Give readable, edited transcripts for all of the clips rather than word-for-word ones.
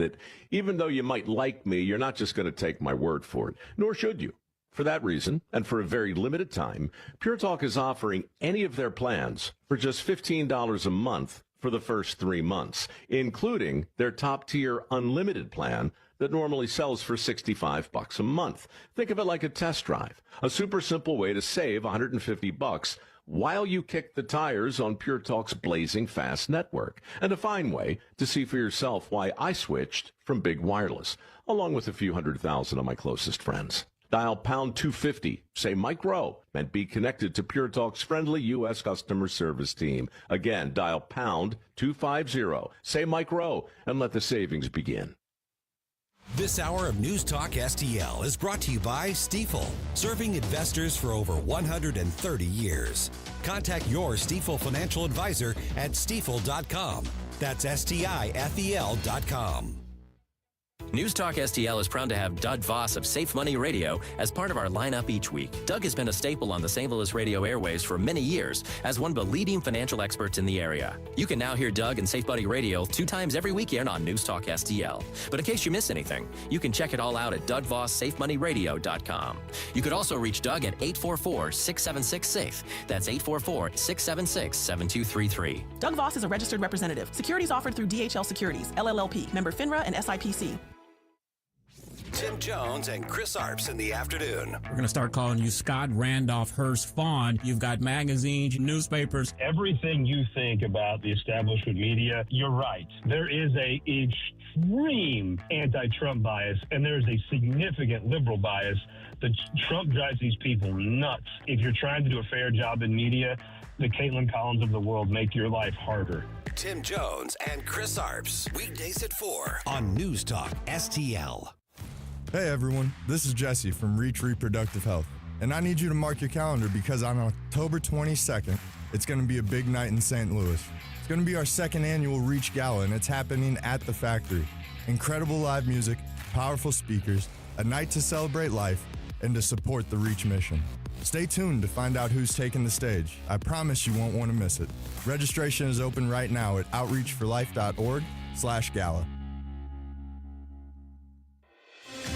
That even though you might like me, you're not just going to take my word for it, nor should you. For that reason, and for a very limited time, Pure Talk is offering any of their plans for just $15 a month for the first 3 months, including their top-tier unlimited plan that normally sells for $65 a month. Think of it like a test drive, a super simple way to save $150 while you kick the tires on Pure Talk's blazing fast network, and a fine way to see for yourself why I switched from big wireless, along with a few 100,000 of my closest friends. Dial pound 250, say Mike Rowe, and be connected to Pure Talk's friendly U.S. customer service team. Again, dial pound 250, say Mike Rowe, and let the savings begin. This hour of News Talk STL is brought to you by Stifel, serving investors for over 130 years. Contact your Stifel financial advisor at stifel.com. That's STIFEL.com. News Talk STL is proud to have Doug Voss of Safe Money Radio as part of our lineup each week. Doug has been a staple on the St. Louis radio airways for many years as one of the leading financial experts in the area. You can now hear Doug and Safe Money Radio 2 times every weekend on News Talk STL. But in case you miss anything, you can check it all out at DougVossSafeMoneyRadio.com. You could also reach Doug at 844-676-SAFE. That's 844-676-7233. Doug Voss is a registered representative. Securities offered through DHL Securities, LLLP, member FINRA and SIPC. Tim Jones and Chris Arps in the afternoon. We're going to start calling you Scott Randolph Hearst Fawn. You've got magazines, newspapers. Everything you think about the establishment media, you're right. There is a extreme anti-Trump bias, and there is a significant liberal bias. The Trump drives these people nuts. If you're trying to do a fair job in media, the Caitlin Collins of the world make your life harder. Tim Jones and Chris Arps, weekdays at 4 on News Talk STL. Hey everyone, this is Jesse from Reach Reproductive Health, and I need you to mark your calendar because on October 22nd, it's going to be a big night in St. Louis. It's going to be our second annual Reach Gala, and it's happening at the factory. Incredible live music, powerful speakers, a night to celebrate life, and to support the Reach mission. Stay tuned to find out who's taking the stage. I promise you won't want to miss it. Registration is open right now at outreachforlife.org/gala.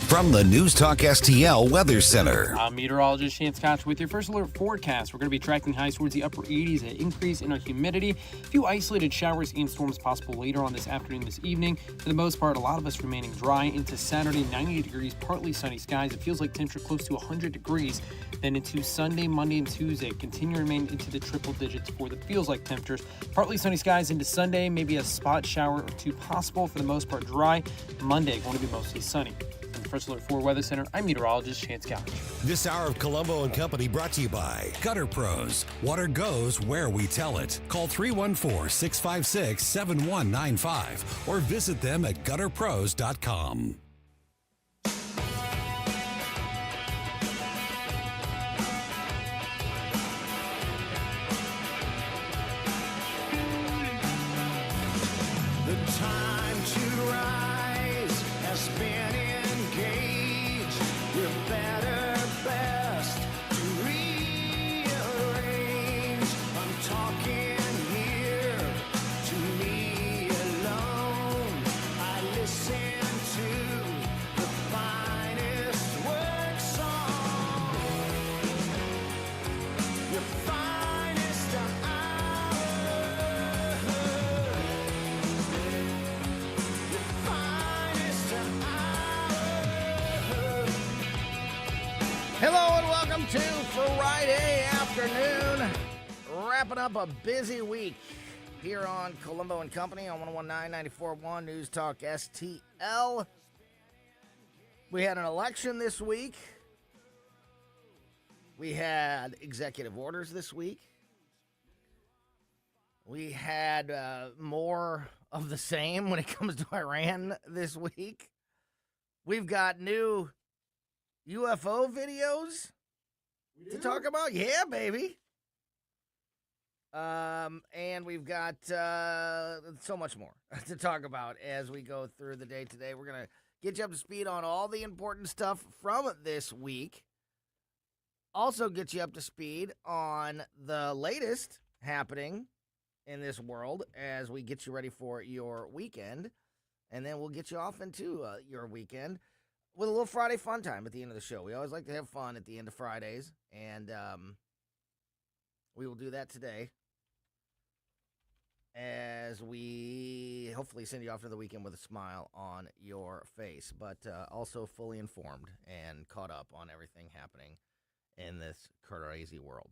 From the News Talk STL Weather Center. I'm meteorologist Chance Koch with your first alert forecast. We're going to be tracking highs towards the upper 80s, an increase in our humidity. A few isolated showers and storms possible later on this afternoon, this evening. For the most part, a lot of us remaining dry into Saturday, 90 degrees, partly sunny skies. It feels like temperature close to 100 degrees. Then into Sunday, Monday, and Tuesday, continue to remain into the triple digits for the feels like temperatures. Partly sunny skies into Sunday, maybe a spot shower or two possible. For the most part, dry. Monday, going to be mostly sunny. First Alert 4 Weather Center, I'm meteorologist Chance Koch. This hour of Colombo Company brought to you by Gutter Pros. Water goes where we tell it. Call 314-656-7195 or visit them at gutterpros.com. The time to rise has been engaged. We're better, best to rearrange. I'm talking here to me alone. I listen to the finest work song. Your finest hour. Your finest hour. Hello and welcome to Friday afternoon. Wrapping up a busy week here on Colombo and Company on 101.9, 94.1 News Talk STL. We had an election this week. We had executive orders this week. We had more of the same when it comes to Iran this week. We've got new UFO videos to talk about. Yeah, baby. And we've got so much more to talk about as we go through the day today. We're going to get you up to speed on all the important stuff from this week. Also get you up to speed on the latest happening in this world as we get you ready for your weekend. and then we'll get you off into your weekend with a little Friday fun time at the end of the show. We always like to have fun at the end of Fridays, and we will do that today as we hopefully send you off to the weekend with a smile on your face, but also fully informed and caught up on everything happening in this crazy world.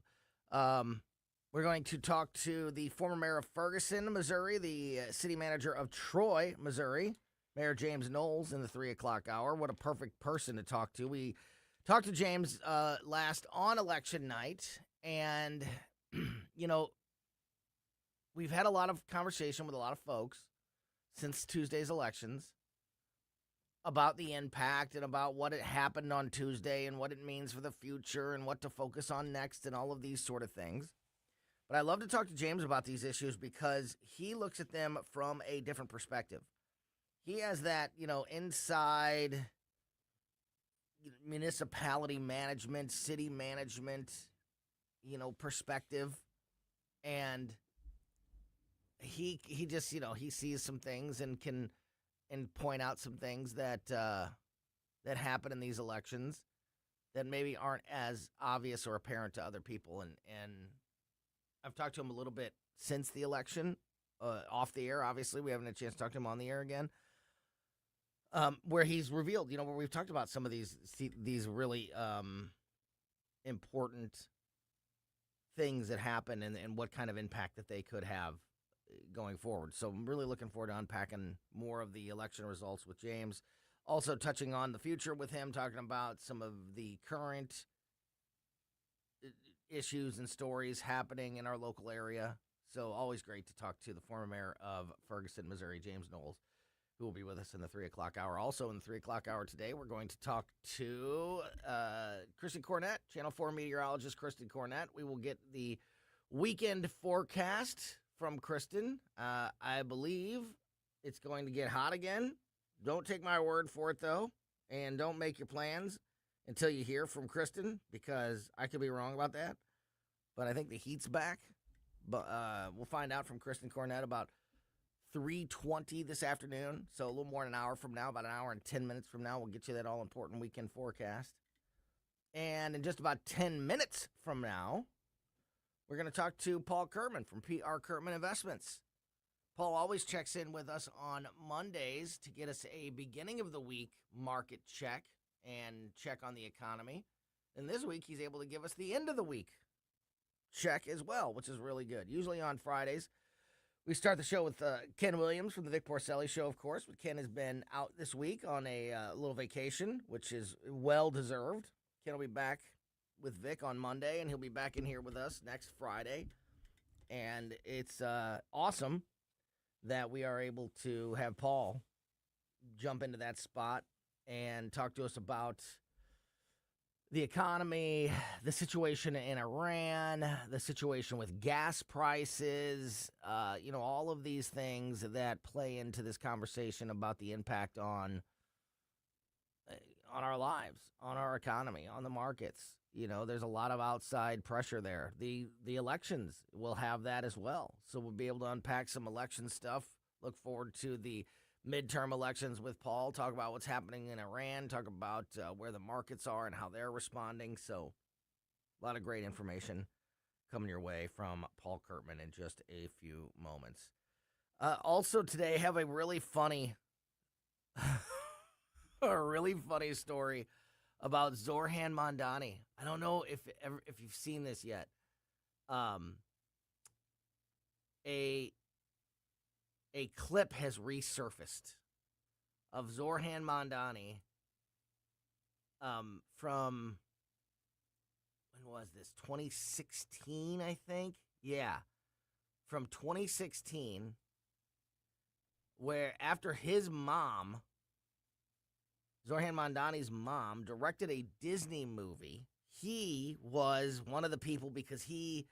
We're going to talk to the former mayor of Ferguson, Missouri, the city manager of Troy, Missouri, Mayor James Knowles, in the 3 o'clock hour. What a perfect person to talk to. We talked to James last on election night, and, you know, we've had a lot of conversation with a lot of folks since Tuesday's elections about the impact and about what had happened on Tuesday and what it means for the future and what to focus on next and all of these sort of things. But I love to talk to James about these issues because he looks at them from a different perspective. He has that, inside municipality management, city management, perspective. And he just, he sees some things and can point out some things that happen in these elections that maybe aren't as obvious or apparent to other people. And I've talked to him a little bit since the election, off the air. Obviously, we haven't had a chance to talk to him on the air again, where he's revealed, where we've talked about some of these really important things that happen and what kind of impact that they could have going forward. So I'm really looking forward to unpacking more of the election results with James. Also touching on the future with him, talking about some of the current issues and stories happening in our local area. So always great to talk to the former mayor of Ferguson, Missouri, James Knowles, who will be with us in the 3 o'clock hour. Also in the 3 o'clock hour today, we're going to talk to Kristen Cornett, Channel 4 meteorologist Kristen Cornett. We will get the weekend forecast from Kristen. I believe it's going to get hot again. Don't take my word for it, though, and don't make your plans until you hear from Kristen, because I could be wrong about that. But I think the heat's back. But we'll find out from Kristen Cornett about 3:20 this afternoon. So a little more than an hour from now, about an hour and 10 minutes from now, we'll get you that all-important weekend forecast. And in just about 10 minutes from now, we're going to talk to Paul Kurtman from PR Kurtman Investments. Paul always checks in with us on Mondays to get us a beginning of the week market check and check on the economy. And this week, he's able to give us the end of the week check as well, which is really good. Usually on Fridays, we start the show with Ken Williams from the Vic Porcelli Show, of course. But Ken has been out this week on a little vacation, which is well-deserved. Ken will be back with Vic on Monday, and he'll be back in here with us next Friday. And it's awesome that we are able to have Paul jump into that spot and talk to us about the economy, the situation in Iran, the situation with gas prices, all of these things that play into this conversation about the impact on our lives, on our economy, on the markets. There's a lot of outside pressure there. The elections will have that as well. So we'll be able to unpack some election stuff. Look forward to the midterm elections with Paul, talk about what's happening in Iran, talk about where the markets are and how they're responding. So a lot of great information coming your way from Paul Kurtman in just a few moments. Also today, have a really funny story about Zorhan Mondani. I don't know if you've seen this yet. A clip has resurfaced of Zorhan Mondani from, when was this? 2016, I think? Yeah. From 2016, where after his mom, Zorhan Mondani's mom, directed a Disney movie, he was one of the people because he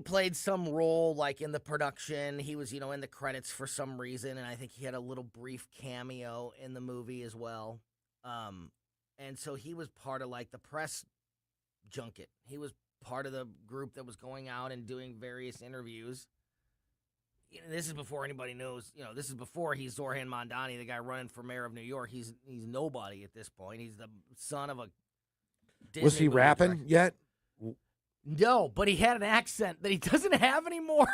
played some role like in the production. He was, in the credits for some reason, and I think he had a little brief cameo in the movie as well. And so he was part of like the press junket. He was part of the group that was going out and doing various interviews. this is before anybody knows, this is before he's Zoran Mondani, the guy running for mayor of New York. He's nobody at this point. He's the son of a Disney Was he movie rapping director. yet? No, but he had an accent that he doesn't have anymore.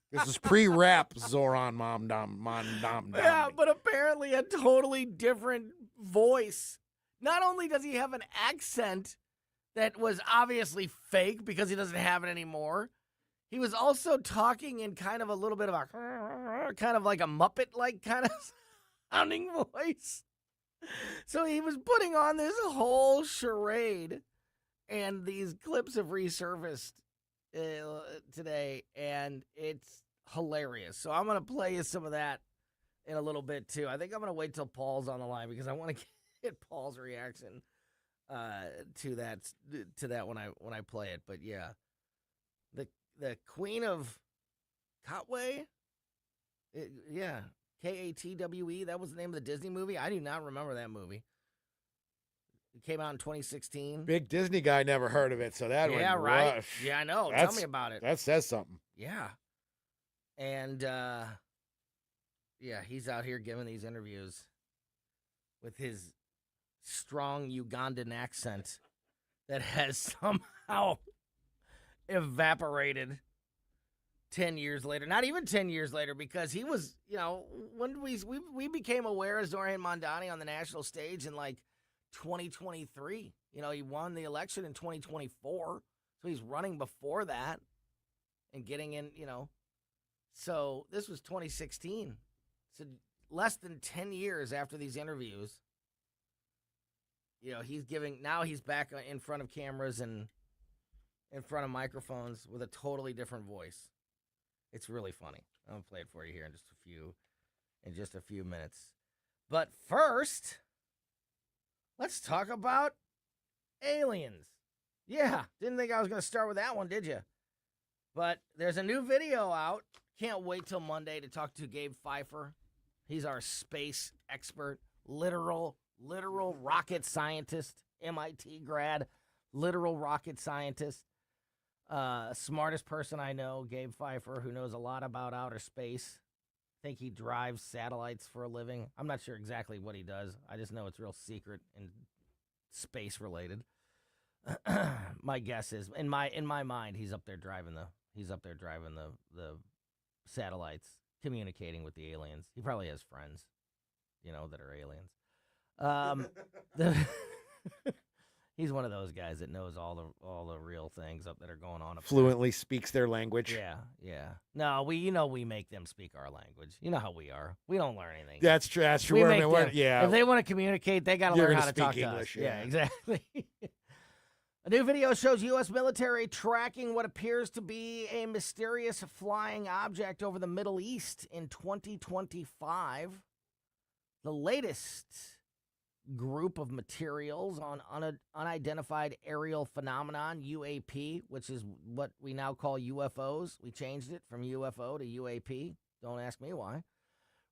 This is pre-rap Zoran Mondam. Yeah, but apparently a totally different voice. Not only does he have an accent that was obviously fake because he doesn't have it anymore, he was also talking in kind of a little bit of a, kind of like a Muppet-like kind of sounding voice. So he was putting on this whole charade, and these clips have resurfaced today, and it's hilarious. So I'm going to play you some of that in a little bit, too. I think I'm going to wait till Paul's on the line because I want to get Paul's reaction to that when I play it. But, yeah, the Queen of Katwe, yeah, Katwe, that was the name of the Disney movie. I do not remember that movie. It came out in 2016. Big Disney guy never heard of it, so that yeah, would right. rush. Yeah, I know. Tell me about it. That says something. Yeah. And, yeah, he's out here giving these interviews with his strong Ugandan accent that has somehow evaporated 10 years later. Not even 10 years later, because he was, when we became aware of Zoran Mondani on the national stage in, 2023. He won the election in 2024, so he's running before that and getting in, So this was 2016. So less than 10 years after these interviews, he's back in front of cameras and in front of microphones with a totally different voice. It's really funny. I'm going to play it for you here in just a few minutes. But first, let's talk about aliens. Yeah, didn't think I was going to start with that one, did you? But there's a new video out. Can't wait till Monday to talk to Gabe Pfeiffer. He's our space expert, literal rocket scientist, MIT grad, literal rocket scientist. Smartest person I know, Gabe Pfeiffer, who knows a lot about outer space. I think he drives satellites for a living. I'm not sure exactly what he does. I just know it's real secret and space related. My guess is in my mind he's up there driving the satellites, communicating with the aliens. He probably has friends, that are aliens. He's one of those guys that knows all the real things that are going on. Fluently speaks their language. Yeah. No, we make them speak our language. You know how we are. We don't learn anything. That's true. We make them, yeah. If they want to communicate, they got to learn how to talk English, to us. Yeah, exactly. A new video shows U.S. military tracking what appears to be a mysterious flying object over the Middle East in 2025. The latest group of materials on unidentified aerial phenomenon, UAP, which is what we now call UFOs. We changed it from UFO to UAP. Don't ask me why.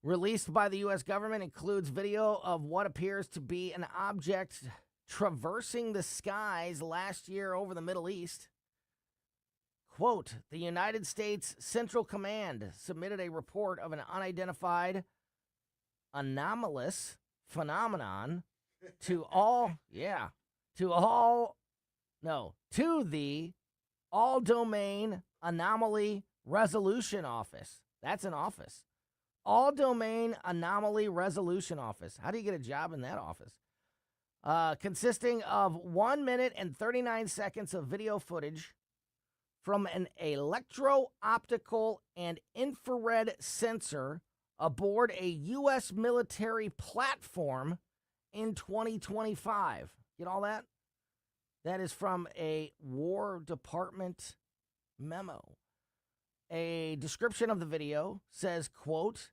Released by the U.S. government includes video of what appears to be an object traversing the skies last year over the Middle East. Quote, the United States Central Command submitted a report of an unidentified anomalous phenomenon to the All Domain Anomaly Resolution Office. That's an office. All Domain Anomaly Resolution Office. How do you get a job in that office? Consisting of 1 minute and 39 seconds of video footage from an electro-optical and infrared sensor aboard a U.S. military platform in 2025. Get all that? That is from a War Department memo. A description of the video says, quote,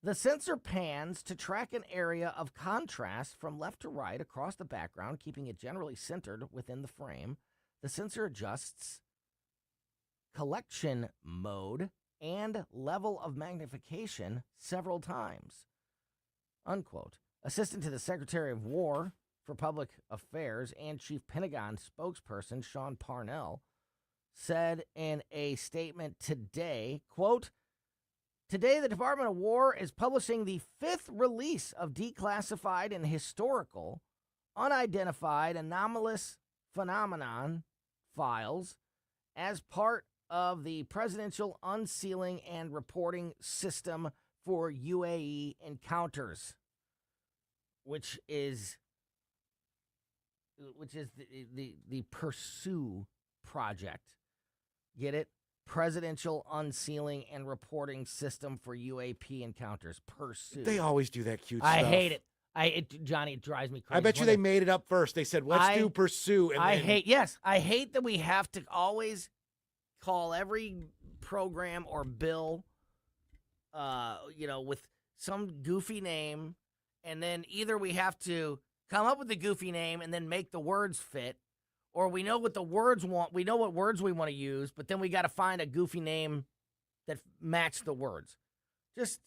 the sensor pans to track an area of contrast from left to right across the background, keeping it generally centered within the frame. The sensor adjusts collection mode and level of magnification several times, unquote. Assistant to the Secretary of War for Public Affairs and Chief Pentagon spokesperson Sean Parnell said in a statement today, quote, "Today, the Department of War is publishing the 5th release of declassified and historical, unidentified, anomalous phenomenon files as part of the Presidential Unsealing and Reporting System for UAE Encounters," which is the Pursue project. Get it? Presidential Unsealing and Reporting System for UAP Encounters. Pursue. They always do that cute I stuff. hate it. Johnny, it drives me crazy. I bet you they made it up first. They said, let's do Pursue. And I then... hate that we have to always call every program or bill, with some goofy name, and then either we have to come up with the goofy name and then make the words fit, or we know what the words want. We know what words we want to use, but then we got to find a goofy name that match the words. Just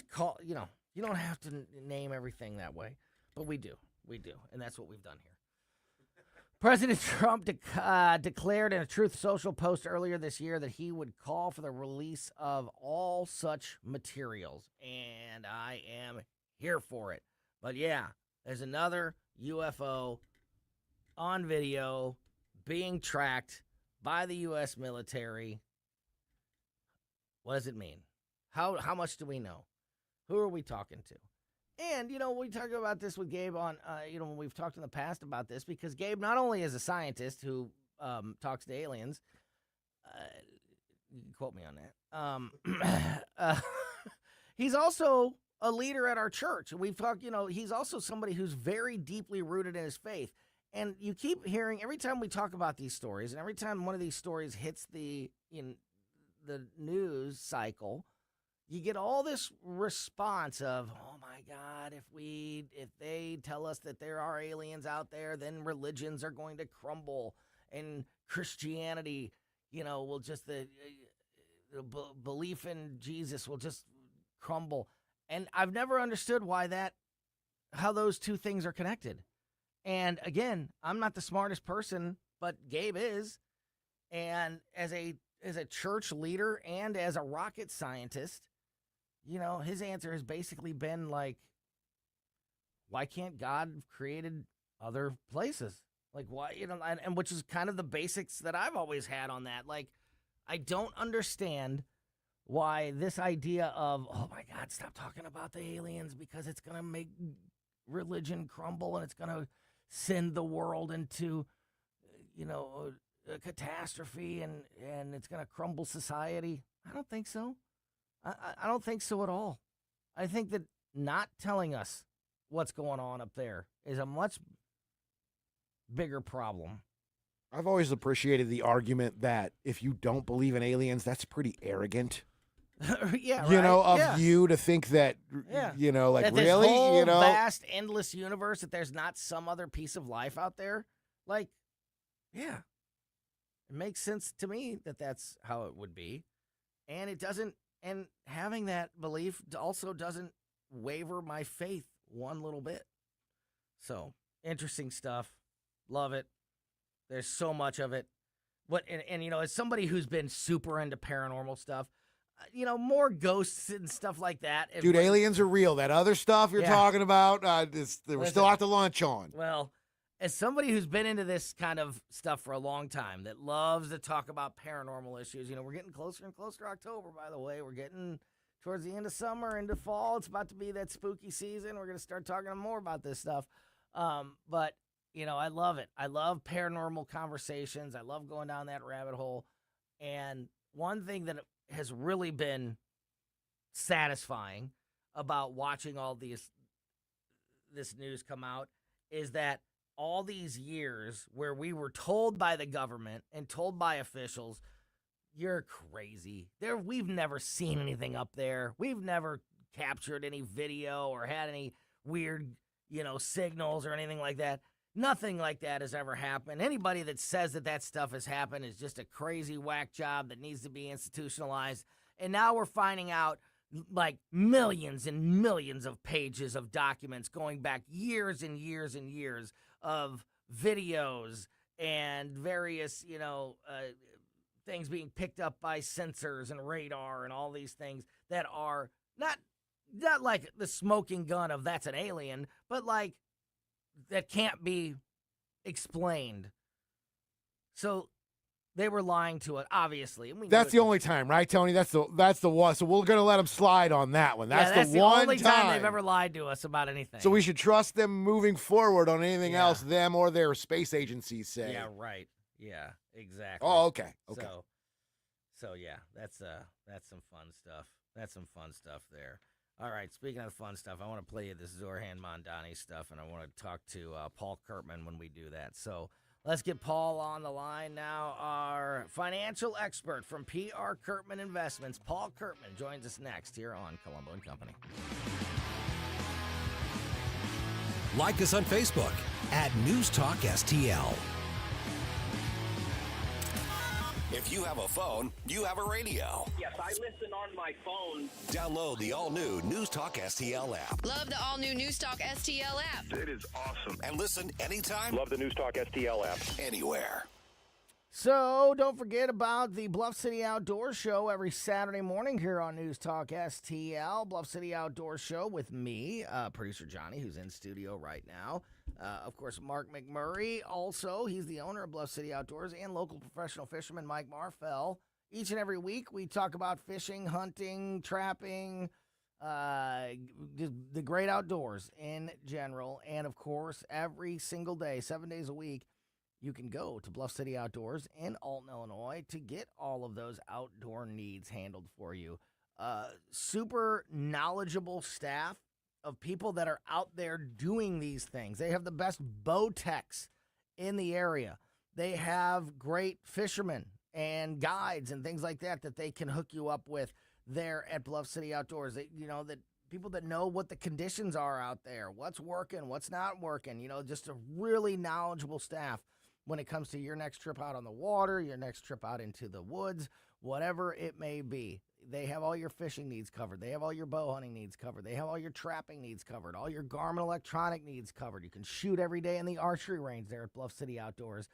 call. You don't have to name everything that way, but we do, and that's what we've done here. President Trump declared in a Truth Social post earlier this year that he would call for the release of all such materials, and I am here for it. But yeah, there's another UFO on video being tracked by the U.S. military. What does it mean? How much do we know? Who are we talking to? And, we talk about this with Gabe on, when we've talked in the past about this, because Gabe not only is a scientist who talks to aliens, you can quote me on that, he's also a leader at our church. And we've talked, he's also somebody who's very deeply rooted in his faith. And you keep hearing, every time we talk about these stories, and every time one of these stories hits the news cycle, you get all this response of, oh my God, if they tell us that there are aliens out there, then religions are going to crumble, and Christianity, will just, the belief in Jesus will just crumble. And I've never understood how those two things are connected. And again, I'm not the smartest person, but Gabe is. And as a church leader and as a rocket scientist, his answer has basically been like, why can't God have created other places? Like, why, and which is kind of the basics that I've always had on that. Like, I don't understand why this idea of, oh my God, stop talking about the aliens because it's going to make religion crumble and it's going to send the world into, a catastrophe and it's going to crumble society. I don't think so. I don't think so at all. I think that not telling us what's going on up there is a much bigger problem. I've always appreciated the argument that if you don't believe in aliens, that's pretty arrogant. Yeah, right. Of you to think that, that like, this really? whole vast, endless universe, that there's not some other piece of life out there. Like, yeah. It makes sense to me that that's how it would be. And it doesn't. And having that belief also doesn't waver my faith one little bit. So, interesting stuff. Love it. There's so much of it. And as somebody who's been super into paranormal stuff, more ghosts and stuff like that. Dude, aliens are real. That other stuff you're talking about, we're still out to lunch on. Well, as somebody who's been into this kind of stuff for a long time, that loves to talk about paranormal issues, we're getting closer and closer to October, by the way. We're getting towards the end of summer, into fall. It's about to be that spooky season. We're going to start talking more about this stuff. But, I love it. I love paranormal conversations. I love going down that rabbit hole. And one thing that has really been satisfying about watching all this news come out is that all these years where we were told by the government and told by officials, you're crazy. We've never seen anything up there. We've never captured any video or had any weird, signals or anything like that. Nothing like that has ever happened. Anybody that says that stuff has happened is just a crazy whack job that needs to be institutionalized. And now we're finding out like millions and millions of pages of documents going back years and years and years of videos and various, things being picked up by sensors and radar and all these things that are not like the smoking gun of that's an alien, but like that can't be explained. So they were lying to us, obviously. And That's the only time, right, Tony? That's the one. So we're going to let them slide on that one. That's the one only time they've ever lied to us about anything. So we should trust them moving forward on anything else them or their space agencies say. Yeah, right. Yeah, exactly. Oh, okay. Okay. So yeah, that's some fun stuff. That's some fun stuff there. All right, speaking of fun stuff, I want to play you this Zorhan Mondani stuff, and I want to talk to Paul Kurtman when we do that. So let's get Paul on the line now. Our financial expert from PR Kurtman Investments, Paul Kurtman, joins us next here on Colombo and Company. Like us on Facebook at News Talk STL. If you have a phone, you have a radio. Yes, I listen on my phone. Download the all-new News Talk STL app. Love the all-new News Talk STL app. It is awesome. And listen anytime. Love the News Talk STL app. Anywhere. So don't forget about the Bluff City Outdoor Show every Saturday morning here on News Talk STL. Bluff City Outdoor Show with me, producer Johnny, who's in studio right now. Of course, Mark McMurray. Also, he's the owner of Bluff City Outdoors, and local professional fisherman Mike Marfell. Each and every week, we talk about fishing, hunting, trapping, just the great outdoors in general. And, of course, every single day, 7 days a week, you can go to Bluff City Outdoors in Alton, Illinois to get all of those outdoor needs handled for you. Super knowledgeable staff of people that are out there doing these things. They have the best bow techs in the area. They have great fishermen and guides and things like that that they can hook you up with there at Bluff City Outdoors. That people that know what the conditions are out there, what's working, what's not working. Just a really knowledgeable staff when it comes to your next trip out on the water, your next trip out into the woods, whatever it may be. They have all your fishing needs covered. They have all your bow hunting needs covered. They have all your trapping needs covered, all your Garmin electronic needs covered. You can shoot every day in the archery range there at Bluff City Outdoors.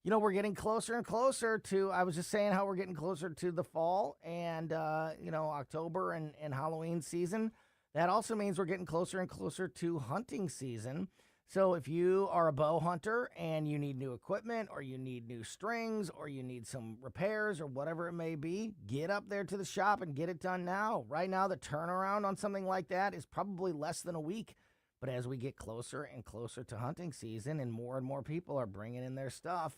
We're getting closer and closer to, I was just saying how we're getting closer to the fall and, October and Halloween season. That also means we're getting closer and closer to hunting season. So if you are a bow hunter and you need new equipment or you need new strings or you need some repairs or whatever it may be, get up there to the shop and get it done now. Right now, the turnaround on something like that is probably less than a week. But as we get closer and closer to hunting season and more people are bringing in their stuff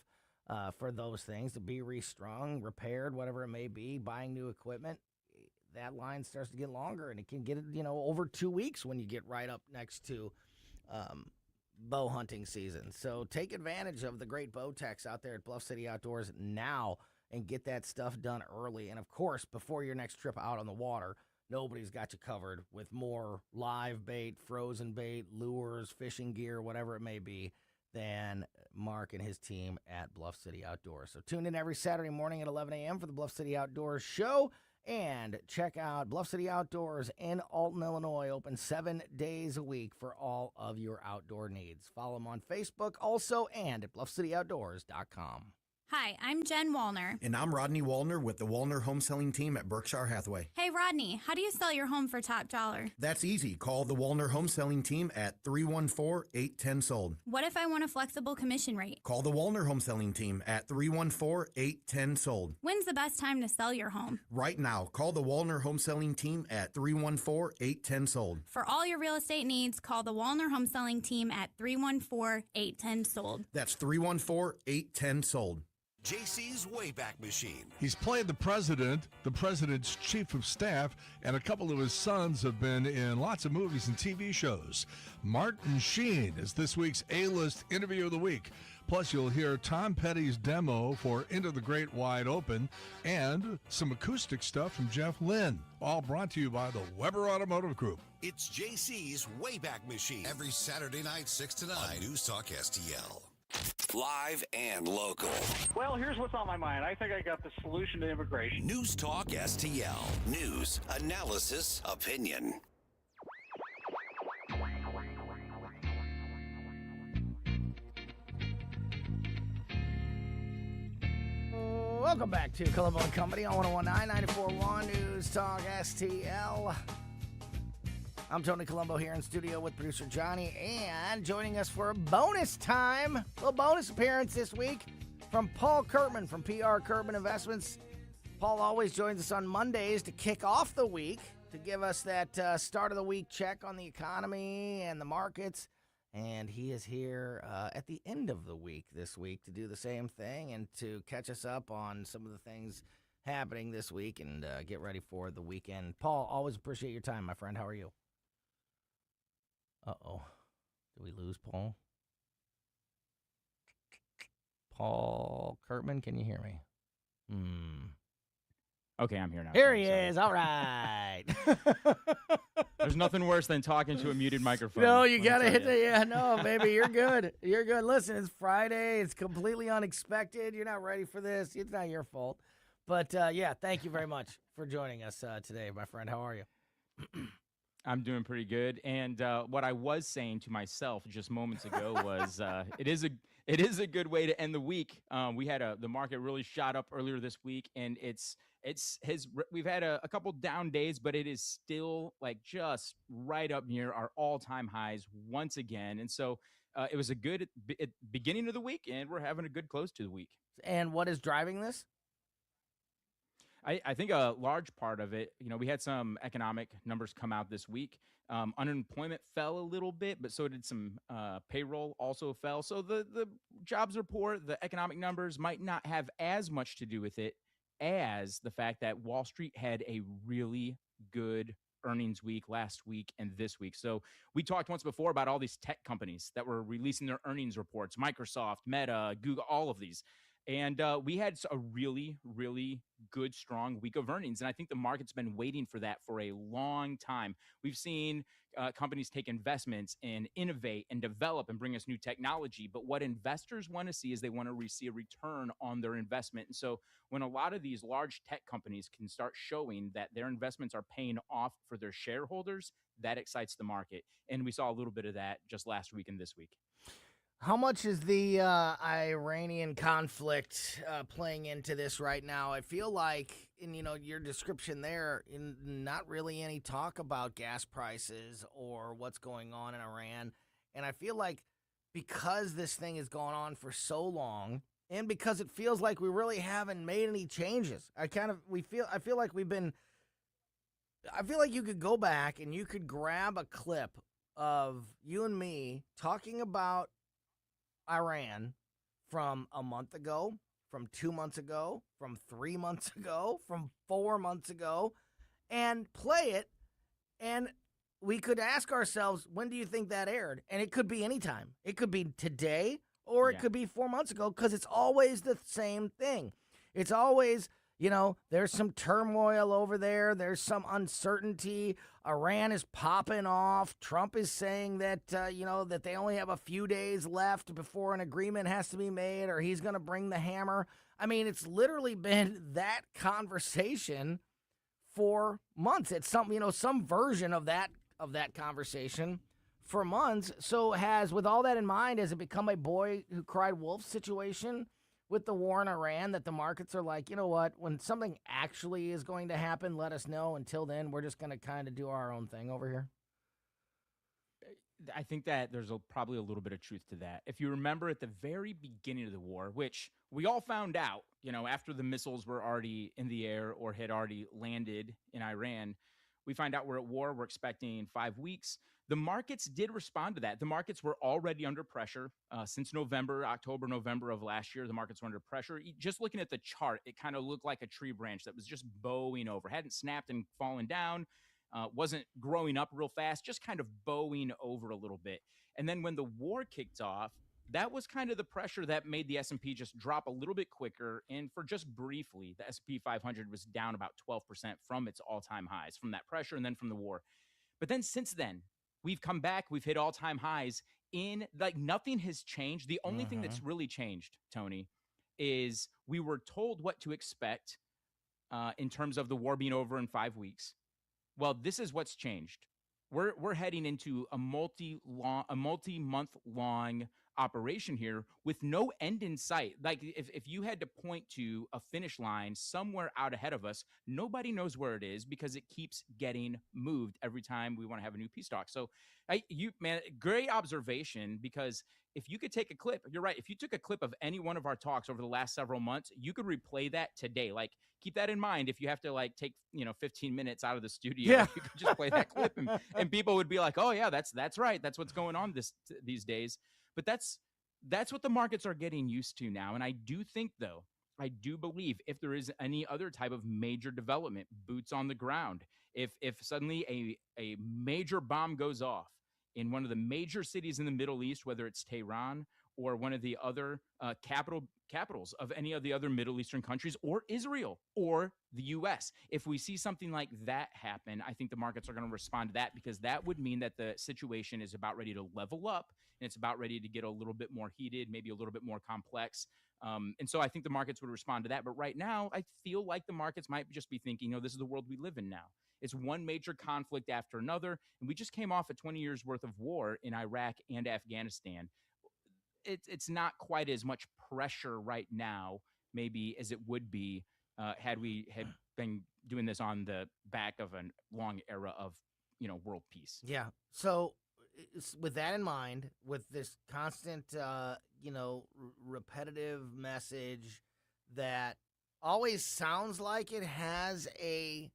for those things to be restrung, repaired, whatever it may be, buying new equipment, that line starts to get longer and it can get, over 2 weeks when you get right up next to bow hunting season. So take advantage of the great bow techs out there at Bluff City Outdoors now and get that stuff done early. And of course, before your next trip out on the water, nobody's got you covered with more live bait, frozen bait, lures, fishing gear, whatever it may be, than Mark and his team at Bluff City Outdoors. So tune in every Saturday morning at 11 a.m. for the Bluff City Outdoors show. And check out Bluff City Outdoors in Alton, Illinois, open 7 days a week for all of your outdoor needs. Follow them on Facebook also and at bluffcityoutdoors.com. Hi, I'm Jen Wallner. And I'm Rodney Wallner with the Wallner Home Selling Team at Berkshire Hathaway. Hey, Rodney, how do you sell your home for top dollar? That's easy. Call the Wallner Home Selling Team at 314-810-SOLD. What if I want a flexible commission rate? Call the Wallner Home Selling Team at 314-810-SOLD. When's the best time to sell your home? Right now. Call the Wallner Home Selling Team at 314-810-SOLD. For all your real estate needs, call the Wallner Home Selling Team at 314-810-SOLD. That's 314-810-SOLD. JC's Wayback Machine. He's played the president's chief of staff, and a couple of his sons have been in lots of movies and TV shows. Martin Sheen is this week's A-List Interview of the Week. Plus, you'll hear Tom Petty's demo for Into the Great Wide Open and some acoustic stuff from Jeff Lynne. All brought to you by the Weber Automotive Group. It's JC's Wayback Machine. Every Saturday night, 6 to 9. On News Talk STL. Live and local. Well, here's what's on my mind. I think I got the solution to immigration. News Talk STL. News, analysis, opinion. Welcome back to Colombo Company on 1019 94.1 News Talk STL. I'm Tony Colombo here in studio with producer Johnny, and joining us for a bonus time, a little bonus appearance this week from Paul Kurtman from PR Kurtman Investments. Paul always joins us on Mondays to kick off the week, to give us that start of the week check on the economy and the markets. And he is here at the end of the week this week to do the same thing and to catch us up on some of the things happening this week and get ready for the weekend. Paul, always appreciate your time, my friend. How are you? Uh-oh. Did we lose Paul? Paul Kurtman, can you hear me? Okay, I'm here now. Here he is. All right. There's nothing worse than talking to a muted microphone. No, you got to hit the, yeah, no, baby, you're good. You're good. Listen, it's Friday. It's completely unexpected. You're not ready for this. It's not your fault. But, yeah, thank you very much for joining us today, my friend. How are you? I'm doing pretty good. And what I was saying to myself just moments ago was it is a good way to end the week. We had the market really shot up earlier this week, and we've had a couple down days, but it is still like just right up near our all-time highs once again. And so it was a good beginning of the week, and we're having a good close to the week. And what is driving this? I think a large part of it, we had some economic numbers come out this week. Unemployment fell a little bit, but so did some payroll also fell. So the jobs report, the economic numbers might not have as much to do with it as the fact that Wall Street had a really good earnings week last week and this week. So we talked once before about all these tech companies that were releasing their earnings reports, Microsoft, Meta, Google, all of these. And we had a really, really good, strong week of earnings. And I think the market's been waiting for that for a long time. We've seen companies take investments and innovate and develop and bring us new technology. But what investors want to see is they want to see a return on their investment. And so when a lot of these large tech companies can start showing that their investments are paying off for their shareholders, that excites the market. And we saw a little bit of that just last week and this week. How much is the Iranian conflict playing into this right now? I feel like, in your description there, not really any talk about gas prices or what's going on in Iran. And I feel like because this thing has gone on for so long, and because it feels like we really haven't made any changes, I feel like you could go back and you could grab a clip of you and me talking about Iran from a month ago, from 2 months ago, from 3 months ago, from 4 months ago, and play it, and we could ask ourselves, when do you think that aired? And it could be any time. It could be today, or it could be 4 months ago, because it's always the same thing. It's always, there's some turmoil over there. There's some uncertainty. Iran is popping off. Trump is saying that, that they only have a few days left before an agreement has to be made, or he's going to bring the hammer. I mean, it's literally been that conversation for months. It's some version of that conversation for months. So with all that in mind, has it become a boy who cried wolf situation with the war in Iran, that the markets are like, you know what, when something actually is going to happen, let us know. Until then, we're just going to kind of do our own thing over here? I think that there's probably a little bit of truth to that. If you remember at the very beginning of the war, which we all found out, after the missiles were already in the air or had already landed in Iran, we find out we're at war. We're expecting 5 weeks. The markets did respond to that. The markets were already under pressure since October, November of last year. The markets were under pressure. Just looking at the chart, it kind of looked like a tree branch that was just bowing over, hadn't snapped and fallen down, wasn't growing up real fast, just kind of bowing over a little bit. And then when the war kicked off, that was kind of the pressure that made the S&P just drop a little bit quicker. And for just briefly, the S&P 500 was down about 12% from its all-time highs, from that pressure and then from the war. But then since then, we've come back, we've hit all-time highs nothing has changed. The only thing that's really changed, Tony, is we were told what to expect in terms of the war being over in 5 weeks. Well, this is what's changed. We're heading into a multi-month long operation here with no end in sight. Like if you had to point to a finish line somewhere out ahead of us, nobody knows where it is because it keeps getting moved every time we want to have a new peace talk. So great observation, because if you could take a clip, you're right. If you took a clip of any one of our talks over the last several months, you could replay that today. Like, keep that in mind. If you have to like take 15 minutes out of the studio, Yeah. you could just play that clip, and people would be like, "Oh yeah, that's right. That's what's going on these days." But that's what the markets are getting used to now. And I do think, though, I do believe if there is any other type of major development, boots on the ground, if suddenly a major bomb goes off in one of the major cities in the Middle East, whether it's Tehran or one of the other capitals of any of the other Middle Eastern countries, or Israel or the U.S., if we see something like that happen, I think the markets are going to respond to that, because that would mean that the situation is about ready to level up and it's about ready to get a little bit more heated, maybe a little bit more complex. And so I think the markets would respond to that. But right now, I feel like the markets might just be thinking, this is the world we live in now. It's one major conflict after another. And we just came off a 20 years worth of war in Iraq and Afghanistan. It's not quite as much pressure right now, maybe, as it would be had we been doing this on the back of a long era of, world peace. Yeah. So with that in mind, with this constant, repetitive message that always sounds like it has a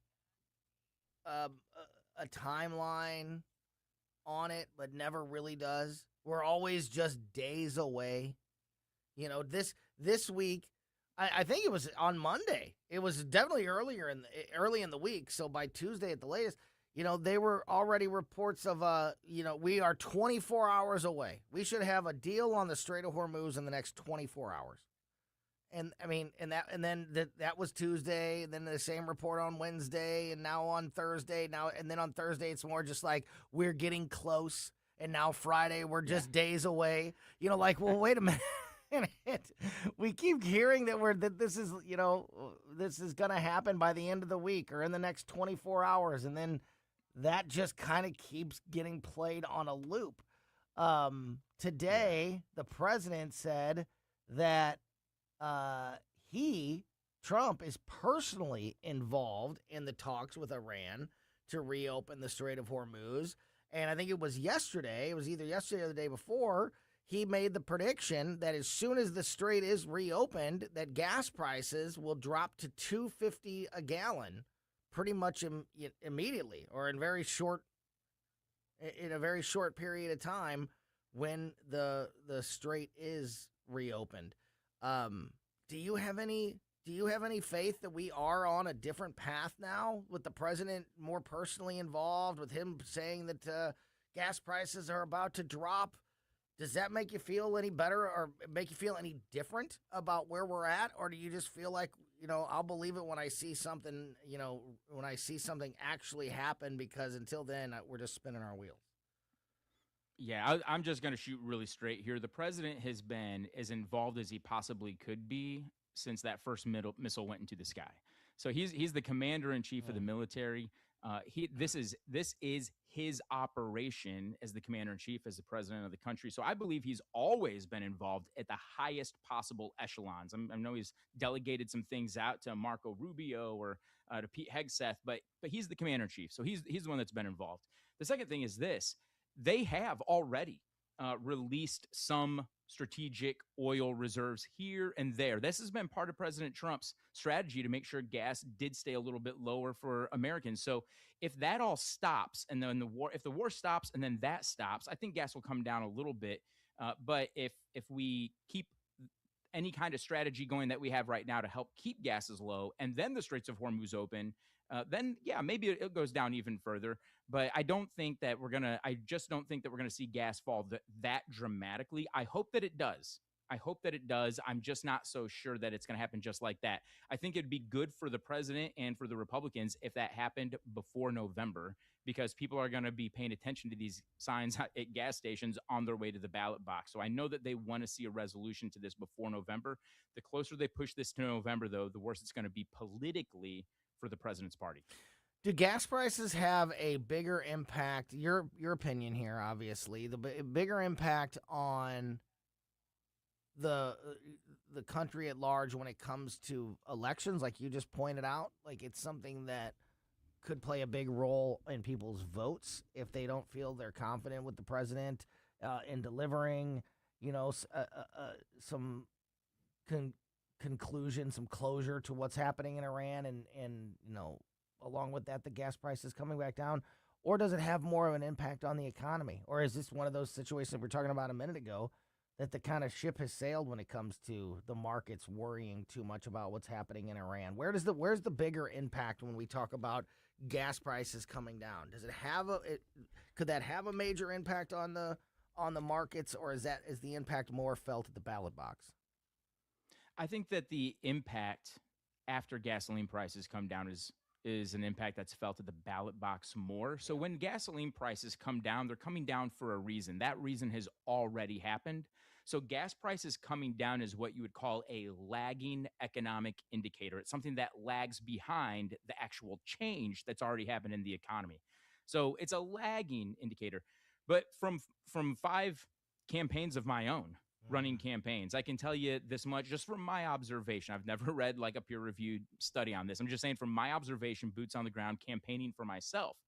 timeline on it, but never really does. We're always just days away. This week, I think it was on Monday. It was definitely early in the week. So by Tuesday at the latest, they were already reports of, we are 24 hours away. We should have a deal on the Strait of Hormuz in the next 24 hours. And I mean, that was Tuesday, and then the same report on Wednesday, and now on Thursday, and then on Thursday it's more just like we're getting close, and now Friday we're just days away. Well, wait a minute. We keep hearing that this is gonna happen by the end of the week or in the next 24 hours, and then that just kind of keeps getting played on a loop. Today, the president said that Trump is personally involved in the talks with Iran to reopen the Strait of Hormuz. And I think it was yesterday, it was either yesterday or the day before, he made the prediction that as soon as the strait is reopened, that gas prices will drop to $2.50 a gallon pretty much immediately, or in a very short period of time when the strait is reopened. Do you have any faith that we are on a different path now, with the president more personally involved, with him saying that gas prices are about to drop? Does that make you feel any better or make you feel any different about where we're at? Or do you just feel like, I'll believe it when I see something, when I see something actually happen, because until then we're just spinning our wheels? Yeah, I'm just going to shoot really straight here. The president has been as involved as he possibly could be since that first missile went into the sky. So he's the commander in chief of the military. This is his operation as the commander in chief, as the president of the country. So I believe he's always been involved at the highest possible echelons. I know he's delegated some things out to Marco Rubio or to Pete Hegseth, but he's the commander in chief. So he's the one that's been involved. The second thing is this. They have already released some strategic oil reserves here and there. This has been part of President Trump's strategy to make sure gas did stay a little bit lower for Americans. So if that all stops, and then if the war stops and then that stops, I think gas will come down a little bit. But if we keep any kind of strategy going that we have right now to help keep gases low, and then the Straits of Hormuz open, then yeah, maybe it goes down even further. But I just don't think that we're gonna see gas fall that dramatically. I hope that it does. I'm just not so sure that it's going to happen just like that. I think it'd be good for the president and for the Republicans if that happened before November, because people are going to be paying attention to these signs at gas stations on their way to the ballot box. So I know that they want to see a resolution to this before November. The closer they push this to November, though, the worse it's going to be politically for the president's party. Do gas prices have a bigger impact? Your opinion here, obviously, the bigger impact on the country at large when it comes to elections, like you just pointed out. Like, it's something that could play a big role in people's votes if they don't feel they're confident with the president in delivering, some conclusion, some closure to what's happening in Iran, and along with that, the gas prices coming back down. Or does it have more of an impact on the economy? Or is this one of those situations we were talking about a minute ago, that the kind of ship has sailed when it comes to the markets worrying too much about what's happening in Iran? Where's the bigger impact when we talk about gas prices coming down? Does it have could that have a major impact on the markets, or is the impact more felt at the ballot box? I think that the impact after gasoline prices come down is an impact that's felt at the ballot box more. So when gasoline prices come down, they're coming down for a reason. That reason has already happened. So gas prices coming down is what you would call a lagging economic indicator. It's something that lags behind the actual change that's already happened in the economy. So it's a lagging indicator. But from 5 campaigns of my own, running campaigns, I can tell you this much just from my observation. I've never read like a peer-reviewed study on this. I'm just saying from my observation, boots on the ground, campaigning for myself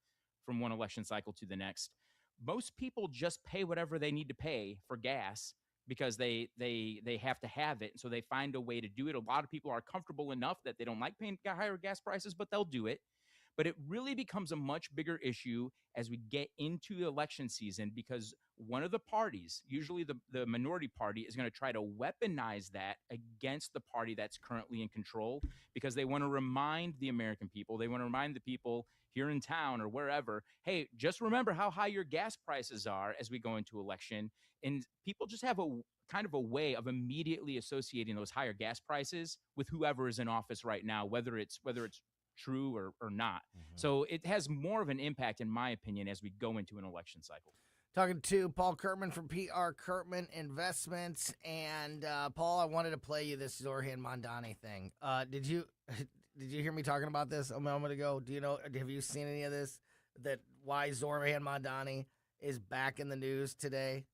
from one election cycle to the next. Most people just pay whatever they need to pay for gas because they have to have it. And so they find a way to do it. A lot of people are comfortable enough that they don't like paying higher gas prices, but they'll do it. But it really becomes a much bigger issue as we get into election season, because one of the parties, usually the minority party, is going to try to weaponize that against the party that's currently in control, because they want to remind the American people, they want to remind the people here in town or wherever, hey, just remember how high your gas prices are as we go into election. And people just have a kind of a way of immediately associating those higher gas prices with whoever is in office right now, whether it's true or not. So it has more of an impact, in my opinion, as we go into an election cycle. Talking to Paul Kurtman from PR Kurtman Investments. And Paul, I wanted to play you this Zorhan Mondani thing. Did you hear me talking about this a moment ago? Do you know? Have you seen any of this? That why Zorhan Mondani is back in the news today?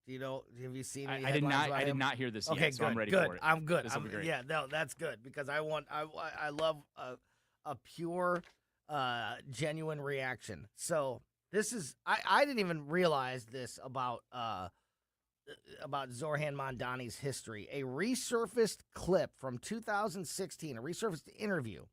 Do you know? Have you seen any headlines about him? I did not hear this okay, yet, so good, I'm ready good. for it. I'm good. This will be great. Yeah, no, that's good, because I love a pure, genuine reaction. So this is I didn't even realize this about Zorhan Mondani's history. A resurfaced clip from 2016, a resurfaced interview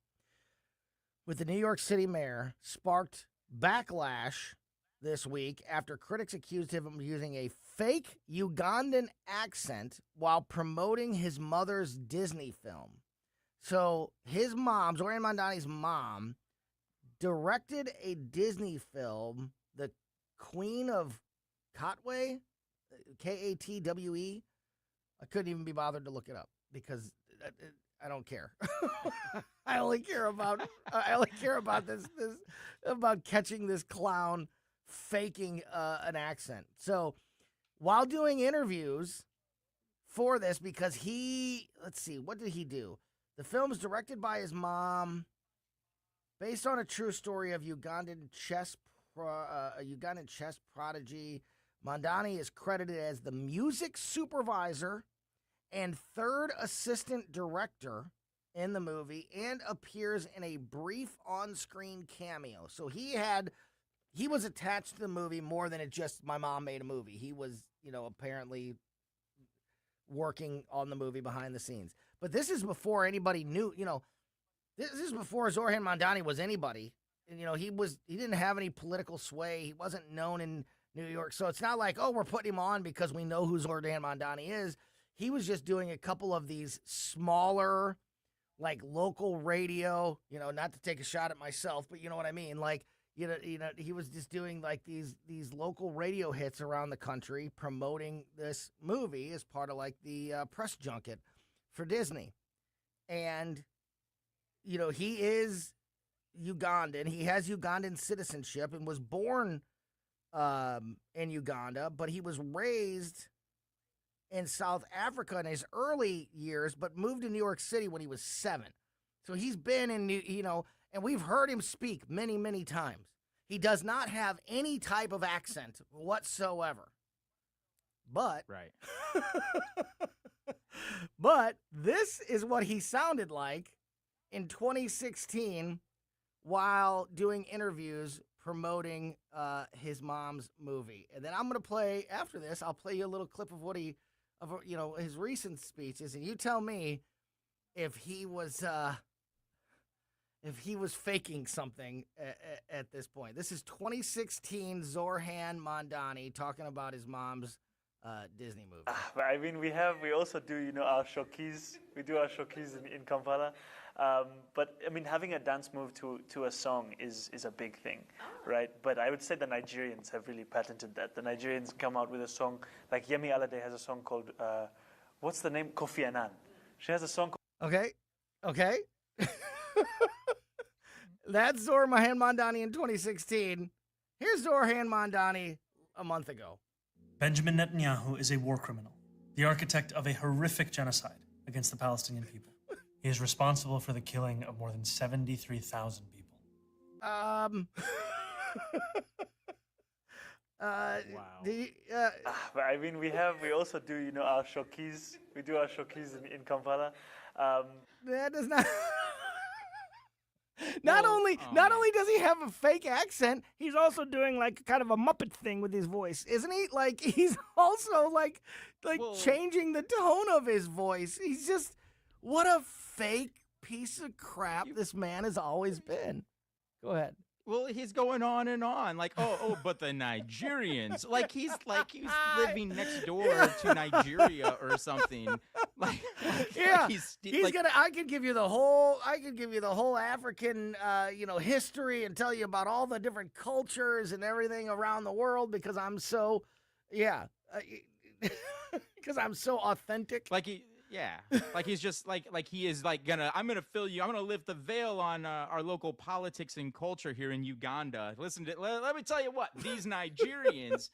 with the New York City mayor, sparked backlash this week after critics accused him of using a fake Ugandan accent while promoting his mother's Disney film. So his mom, Zorhan Mondani's mom, directed a Disney film, The Queen of Katwe, Katwe. I couldn't even be bothered to look it up because I don't care. I only care about this about catching this clown faking an accent. So while doing interviews for this, because let's see, what did he do? The film is directed by his mom, based on a true story of Ugandan chess prodigy. Mondani is credited as the music supervisor and third assistant director in the movie, and appears in a brief on-screen cameo. So he was attached to the movie more than it just my mom made a movie. He was, apparently working on the movie behind the scenes. But this is before anybody knew, this is before Zorhan Mondani was anybody. And, he didn't have any political sway. He wasn't known in New York. So it's not like, oh, we're putting him on because we know who Zorhan Mondani is. He was just doing a couple of these smaller, like local radio, not to take a shot at myself, but you know what I mean? Like, he was just doing like these local radio hits around the country promoting this movie as part of like the press junket for Disney. And, he is Ugandan. He has Ugandan citizenship and was born in Uganda, but he was raised in South Africa in his early years, but moved to New York City when he was 7. So he's been in, and we've heard him speak many, many times. He does not have any type of accent whatsoever. But right. But this is what he sounded like in 2016 while doing interviews promoting his mom's movie. And then I'm going to play, after this, I'll play you a little clip of his recent speeches, and you tell me if he was faking something at this point. This is 2016 Zoran Mondani talking about his mom's Disney movie. I mean, we also do, our showcase. We do our showcase in Kampala. But I mean, having a dance move to a song is a big thing, right? But I would say the Nigerians have really patented that. The Nigerians come out with a song, like Yemi Alade has a song called, what's the name? Kofi Annan. She has a song called... Okay. That's Zoran Mondani in 2016. Here's Zoran Mondani a month ago. Benjamin Netanyahu is a war criminal, the architect of a horrific genocide against the Palestinian people. He is responsible for the killing of more than 73,000 people. Wow. I mean, we also do, our showcase. We do our showcase in Kampala. That does not... Not only does he have a fake accent, he's also doing like kind of a Muppet thing with his voice, isn't he? Like he's also like changing the tone of his voice. He's just, what a fake piece of crap this man has always been. Go ahead. Well, he's going on and on, like, but the Nigerians, like he's living next door to Nigeria or something. Yeah, I could give you the whole African, history and tell you about all the different cultures and everything around the world because I'm so, because I'm so authentic. Like he's just like he is like I'm gonna fill you. I'm gonna lift the veil on our local politics and culture here in Uganda. Let me tell you what, these Nigerians,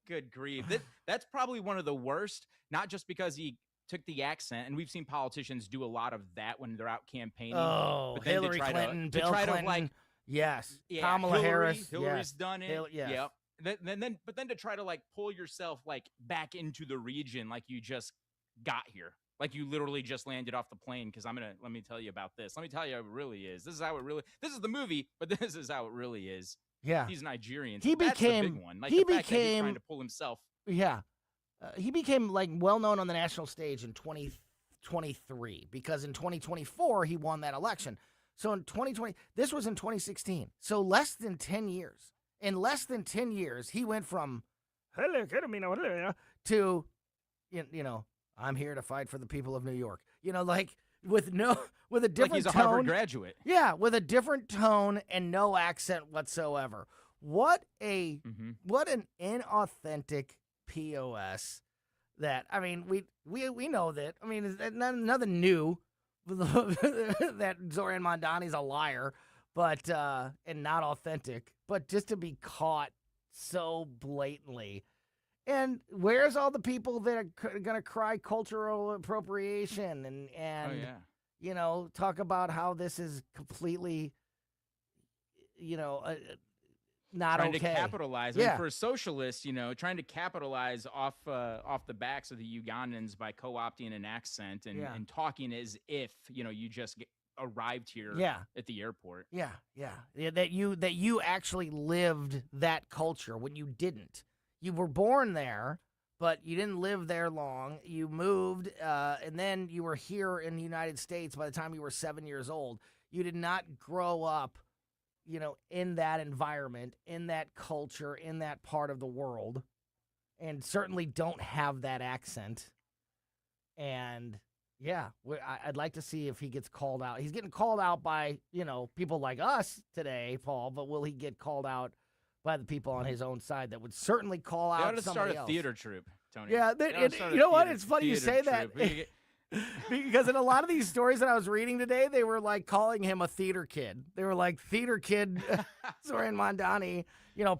good grief, that's probably one of the worst. Not just because he took the accent, and we've seen politicians do a lot of that when they're out campaigning. Oh, but then Hillary Clinton, Bill Clinton, yes, Kamala Harris, Hillary's done it. Yes. Yep. But then to try to like pull yourself like back into the region like you just got here, like you literally just landed off the plane, because let me tell you about this. Let me tell you how it really is. This is the movie, but this is how it really is. Yeah, these Nigerians. He that's became the big one. Like he the fact that he's became trying to pull himself. Yeah, he became like well known on the national stage in 2023 because in 2024 he won that election. So in 2020, this was in 2016. So less than 10 years. In less than 10 years, he went from to I'm here to fight for the people of New York. Like with a different like he's a tone. Harvard graduate. Yeah, with a different tone and no accent whatsoever. What an inauthentic POS that, I mean, we know that. I mean, it's nothing new that Zoran Mondani's a liar, but and not authentic, but just to be caught so blatantly. And where's all the people that are going to cry cultural appropriation and talk about how this is completely, not trying okay. to capitalize. I mean, for socialists, trying to capitalize off the backs of the Ugandans by co-opting an accent and talking as if you just arrived here at the airport. That you actually lived that culture when you didn't. You were born there, but you didn't live there long. You moved, and then you were here in the United States by the time you were 7 years old. You did not grow up, in that environment, in that culture, in that part of the world, and certainly don't have that accent. And I'd like to see if he gets called out. He's getting called out by, people like us today, Paul, but will he get called out by the people on his own side that would certainly call out somebody else? Start a theater troupe, Tony. Yeah, you know what? It's funny you say that. Because in a lot of these stories that I was reading today, they were like calling him a theater kid. They were like, theater kid Zoran Mondani,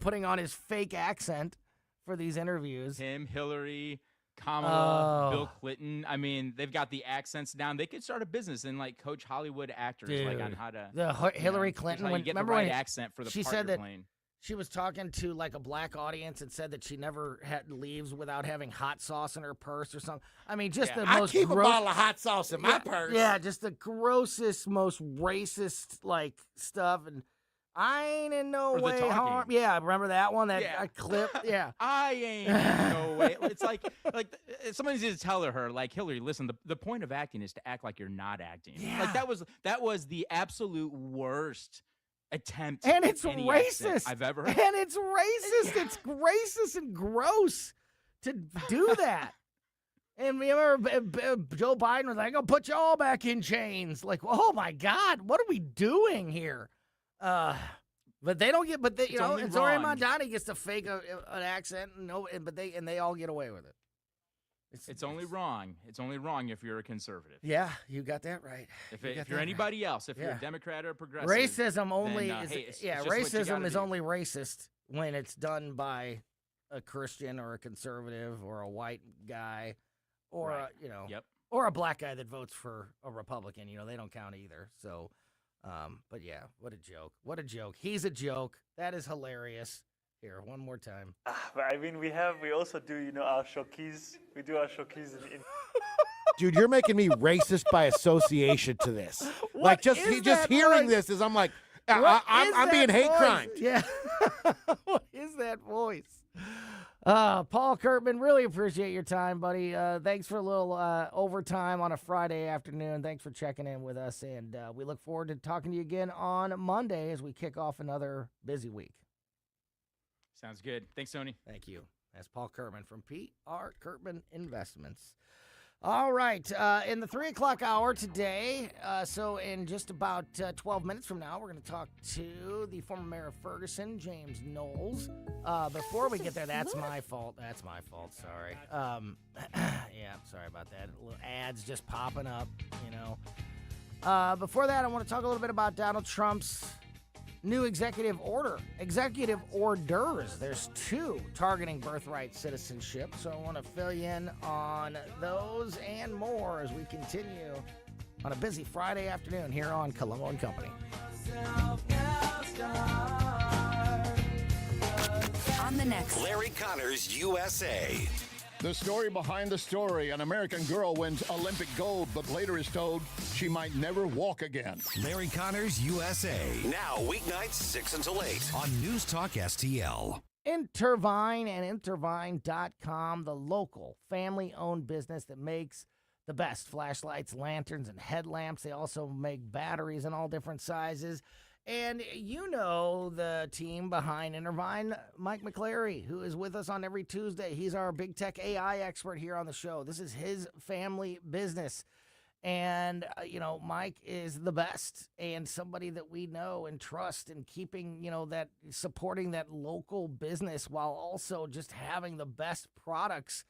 putting on his fake accent for these interviews. Him, Hillary, Kamala, Bill Clinton. I mean, they've got the accents down. They could start a business and like coach Hollywood actors like on how to. Hillary Clinton. how you get remember the right when accent for the she part said you're that playing. She was talking to like a black audience and said that she never leaves without having hot sauce in her purse or something. I mean, just the I most keep a gross, bottle of hot sauce in my purse. Yeah, just the grossest, most racist like stuff. And I ain't in no Or the way talking. harm. Yeah, remember that one? That clip? Yeah. I ain't in no way. It's like somebody needs to tell her, like, Hillary, listen, the point of acting is to act like you're not acting. Yeah. Like that was the absolute worst attempt And it's at any racist. accent I've ever heard. And it's racist. It's racist and gross to do that. And remember, Joe Biden was like, "I'm gonna put you all back in chains." Like, oh my God, what are we doing here? But they don't get. But they, and Zoe Mondani gets to fake an accent, but they all get away with it. It's only wrong. It's only wrong if you're a conservative. Yeah, you got that right. If you're anybody else, if you're a Democrat or a progressive, racism only then, racism is only racist when it's done by a Christian or a conservative or a white guy or or a black guy that votes for a Republican. They don't count either. So, but yeah, what a joke! What a joke! He's a joke. That is hilarious. Here, one more time. But I mean, we also do, our showkeys. We do our showkeys in Dude, you're making me racist by association to this. Like just hearing this is I'm like, I'm being hate crime. Yeah. What is that voice? Paul Kurtman, really appreciate your time, buddy. Thanks for a little overtime on a Friday afternoon. Thanks for checking in with us, and we look forward to talking to you again on Monday as we kick off another busy week. Sounds good. Thanks, Tony. Thank you. That's Paul Kurtman from P.R. Kurtman Investments. All right. In the 3 o'clock hour today, so in just about 12 minutes from now, we're going to talk to the former mayor of Ferguson, James Knowles. Before we get there, that's my fault. That's my fault. Sorry. Yeah, sorry about that. Little ads just popping up, Before that, I want to talk a little bit about Donald Trump's new executive orders. There's 2 targeting birthright citizenship. So I want to fill you in on those and more as we continue on a busy Friday afternoon here on Colombo Company. On the next Larry Connors USA. The story behind the story. An American girl wins Olympic gold, but later is told she might never walk again. Larry Connors USA. Now, weeknights 6 until 8 on News Talk STL. Intervine and Intervine.com, the local family-owned business that makes the best flashlights, lanterns, and headlamps. They also make batteries in all different sizes. And the team behind Intervine, Mike McClary, who is with us on every Tuesday. He's our big tech AI expert here on the show. This is his family business. And, Mike is the best and somebody that we know and trust and keeping, supporting that local business while also just having the best products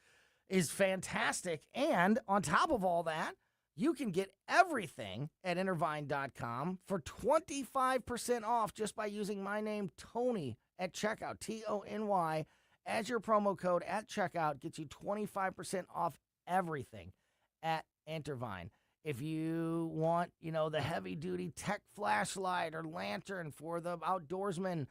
is fantastic. And on top of all that, you can get everything at Intervine.com for 25% off just by using my name, Tony, at checkout, Tony, as your promo code at checkout. Gets you 25% off everything at Intervine. If you want, the heavy-duty tech flashlight or lantern for the outdoorsman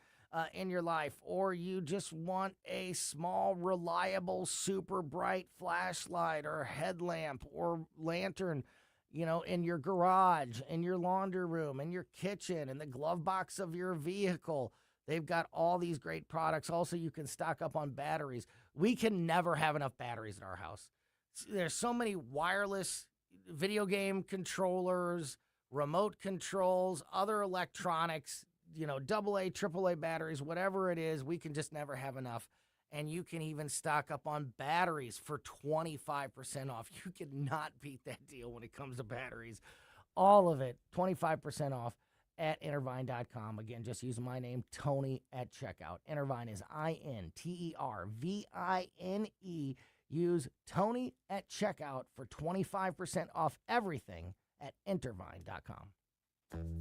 in your life, or you just want a small, reliable, super bright flashlight or headlamp or lantern, in your garage, in your laundry room, in your kitchen, in the glove box of your vehicle, they've got all these great products. Also, you can stock up on batteries. We can never have enough batteries in our house. There's so many wireless video game controllers, remote controls, other electronics, AA, AAA batteries, whatever it is, we can just never have enough. And you can even stock up on batteries for 25% off. You cannot beat that deal when it comes to batteries. All of it, 25% off at Intervine.com. Again, just use my name, Tony, at checkout. Intervine is INTERVINE. Use Tony at checkout for 25% off everything at Intervine.com.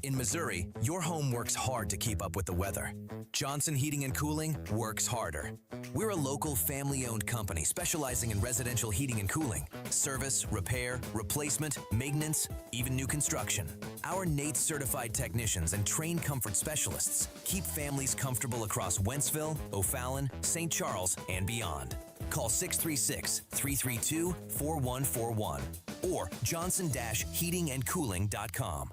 In Missouri, your home works hard to keep up with the weather. Johnson Heating and Cooling works harder. We're a local family-owned company specializing in residential heating and cooling, service, repair, replacement, maintenance, even new construction. Our NATE certified technicians and trained comfort specialists keep families comfortable across Wentzville, O'Fallon, St. Charles, and beyond. Call 636-332-4141 or johnson-heatingandcooling.com.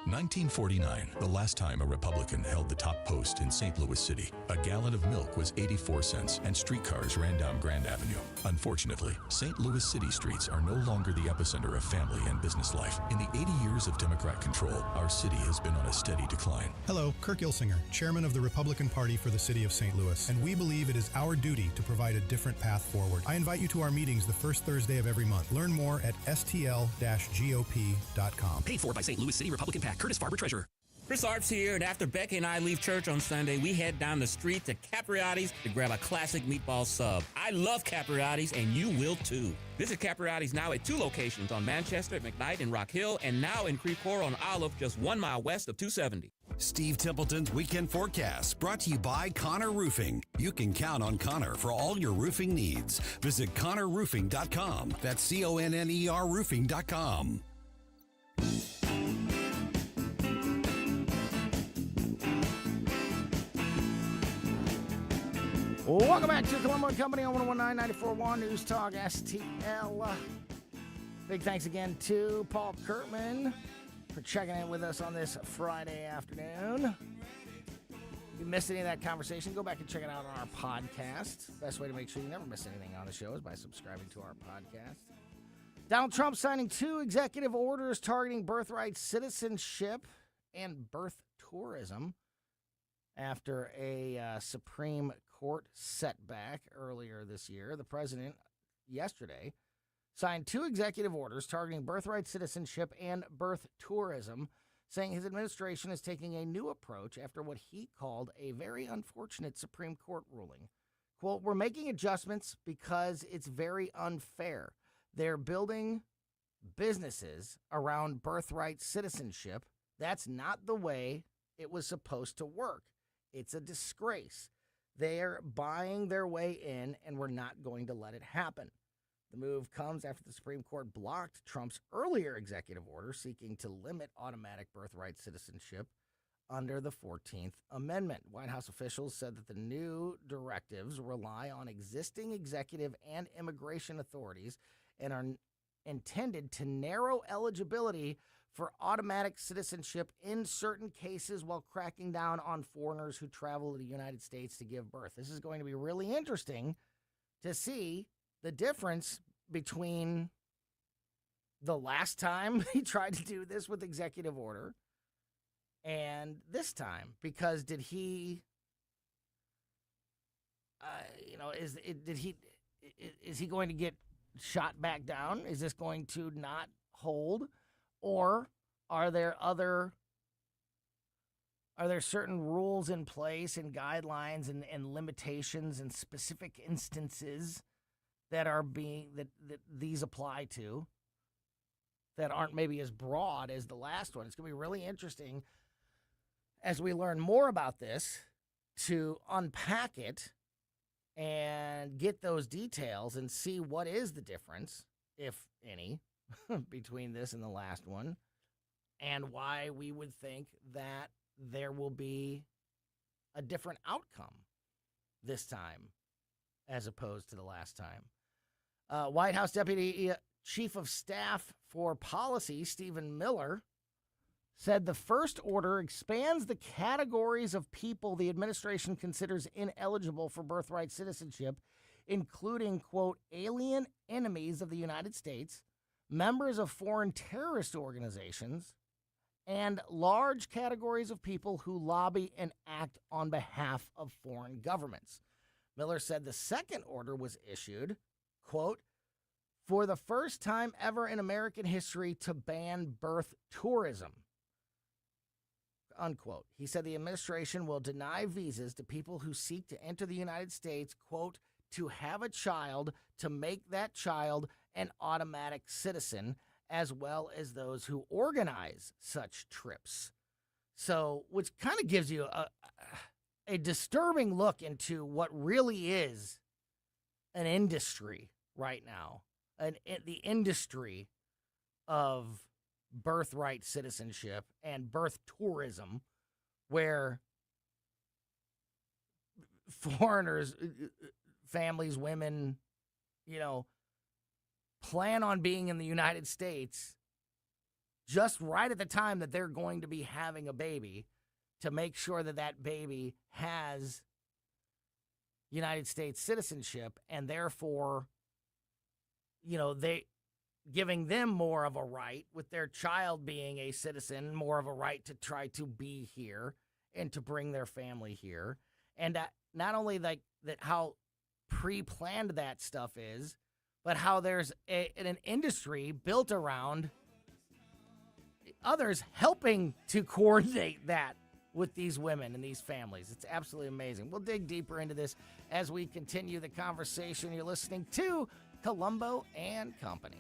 1949, the last time a Republican held the top post in St. Louis City. A gallon of milk was 84 cents and streetcars ran down Grand Avenue. Unfortunately, St. Louis City streets are no longer the epicenter of family and business life. In the 80 years of Democrat control, our city has been on a steady decline. Hello, Kirk Ilsinger, chairman of the Republican Party for the city of St. Louis, and we believe it is our duty to provide a different path forward. I invite you to our meetings the first Thursday of every month. Learn more at stl-gop.com. Paid for by St. Louis City Republican PAC. Curtis Farber, Treasurer. Chris Arps here, and after Becky and I leave church on Sunday, we head down the street to Capriotti's to grab a classic meatball sub. I love Capriotti's, and you will too. Visit Capriotti's now at 2 locations on Manchester, McKnight, and Rock Hill, and now in Creve Coeur on Olive, just 1 mile west of 270. Steve Templeton's Weekend Forecast, brought to you by Connor Roofing. You can count on Connor for all your roofing needs. Visit ConnorRoofing.com. That's CONNER Roofing.com. Welcome back to Colombo Company on 119.94.1 News Talk STL. Big thanks again to Paul Kurtman for checking in with us on this Friday afternoon. If you missed any of that conversation, go back and check it out on our podcast. Best way to make sure you never miss anything on the show is by subscribing to our podcast. Donald Trump signing 2 executive orders targeting birthright citizenship and birth tourism after a Supreme Court setback earlier this year. The president yesterday signed 2 executive orders targeting birthright citizenship and birth tourism, saying his administration is taking a new approach after what he called a very unfortunate Supreme Court ruling. Quote, "We're making adjustments because it's very unfair. They're building businesses around birthright citizenship. That's not the way it was supposed to work. It's a disgrace. They're buying their way in, and we're not going to let it happen." The move comes after the Supreme Court blocked Trump's earlier executive order seeking to limit automatic birthright citizenship under the 14th Amendment. White House officials said that the new directives rely on existing executive and immigration authorities and are intended to narrow eligibility for automatic citizenship in certain cases while cracking down on foreigners who travel to the United States to give birth. This is going to be really interesting to see the difference between the last time he tried to do this with executive order and this time, because did he, is he going to get shot back down? Is this going to not hold? Or are there certain rules in place and guidelines and limitations and specific instances that are that these apply to that aren't maybe as broad as the last one? It's going to be really interesting as we learn more about this to unpack it and get those details and see what is the difference, if any, between this and the last one, and why we would think that there will be a different outcome this time as opposed to the last time. White House Deputy Chief of Staff for Policy, Stephen Miller, said the first order expands the categories of people the administration considers ineligible for birthright citizenship, including, quote, alien enemies of the United States, members of foreign terrorist organizations, and large categories of people who lobby and act on behalf of foreign governments. Miller said the second order was issued, quote, for the first time ever in American history to ban birth tourism, unquote. He said the administration will deny visas to people who seek to enter the United States, quote, to have a child, to make that child an automatic citizen, as well as those who organize such trips. So, which kind of gives you a disturbing look into what really is an industry right now, the industry of birthright citizenship and birth tourism, where foreigners, families, women, plan on being in the United States just right at the time that they're going to be having a baby to make sure that that baby has United States citizenship, and therefore, they giving them more of a right with their child being a citizen, more of a right to try to be here and to bring their family here. And not only like that, how pre-planned that stuff is, but how there's an industry built around others helping to coordinate that with these women and these families. It's absolutely amazing. We'll dig deeper into this as we continue the conversation. You're listening to Colombo and Company.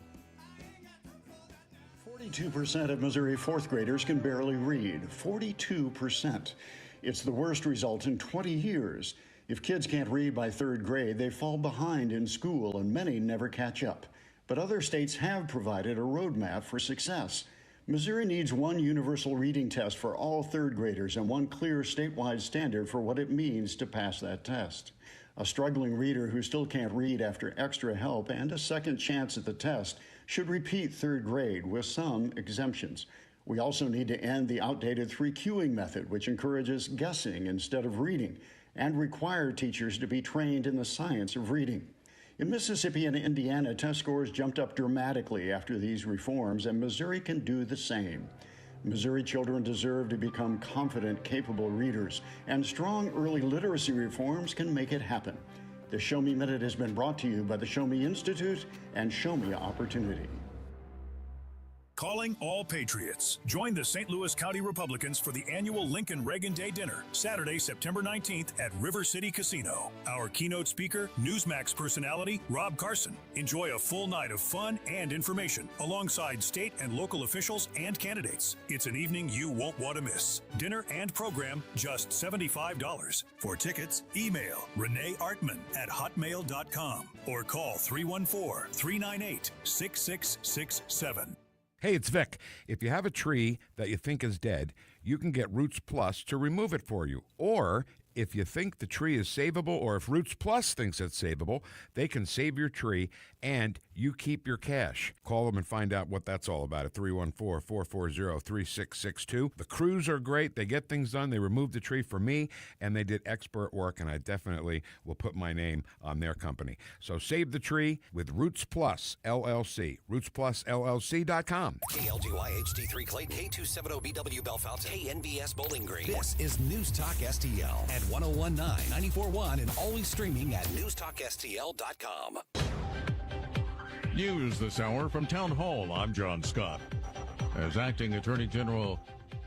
42% of Missouri fourth graders can barely read. 42%. It's the worst result in 20 years. If kids can't read by third grade, they fall behind in school, and many never catch up. But other states have provided a roadmap for success. Missouri needs one universal reading test for all third graders and one clear statewide standard for what it means to pass that test. A struggling reader who still can't read after extra help and a second chance at the test should repeat third grade with some exemptions. We also need to end the outdated 3Qing method, which encourages guessing instead of reading, and require teachers to be trained in the science of reading. In Mississippi and Indiana, test scores jumped up dramatically after these reforms, and Missouri can do the same. Missouri children deserve to become confident, capable readers, and strong early literacy reforms can make it happen. The Show Me Minute has been brought to you by the Show Me Institute and Show Me Opportunity. Calling all patriots. Join the St. Louis County Republicans for the annual Lincoln Reagan Day Dinner, Saturday, September 19th at River City Casino. Our keynote speaker, Newsmax personality, Rob Carson. Enjoy a full night of fun and information alongside state and local officials and candidates. It's an evening you won't want to miss. Dinner and program, just $75. For tickets, email Renee Artman at hotmail.com or call 314-398-6667. Hey, it's Vic. If you have a tree that you think is dead, you can get Roots Plus to remove it for you. Or if you think the tree is savable, or if Roots Plus thinks it's savable, they can save your tree and you keep your cash. Call them and find out what that's all about at 314-440-3662. The crews are great. They get things done. They removed the tree for me, and they did expert work, and I definitely will put my name on their company. So save the tree with Roots Plus, LLC. RootsPlusLLC.com. KLGY HD3 Clayton, K270BW Bellefontaine, KNBS Bowling Green. This is News Talk STL at 1019, 94.1, and always streaming at newstalkstl.com. News this hour from Town Hall. I'm John Scott. As Acting Attorney General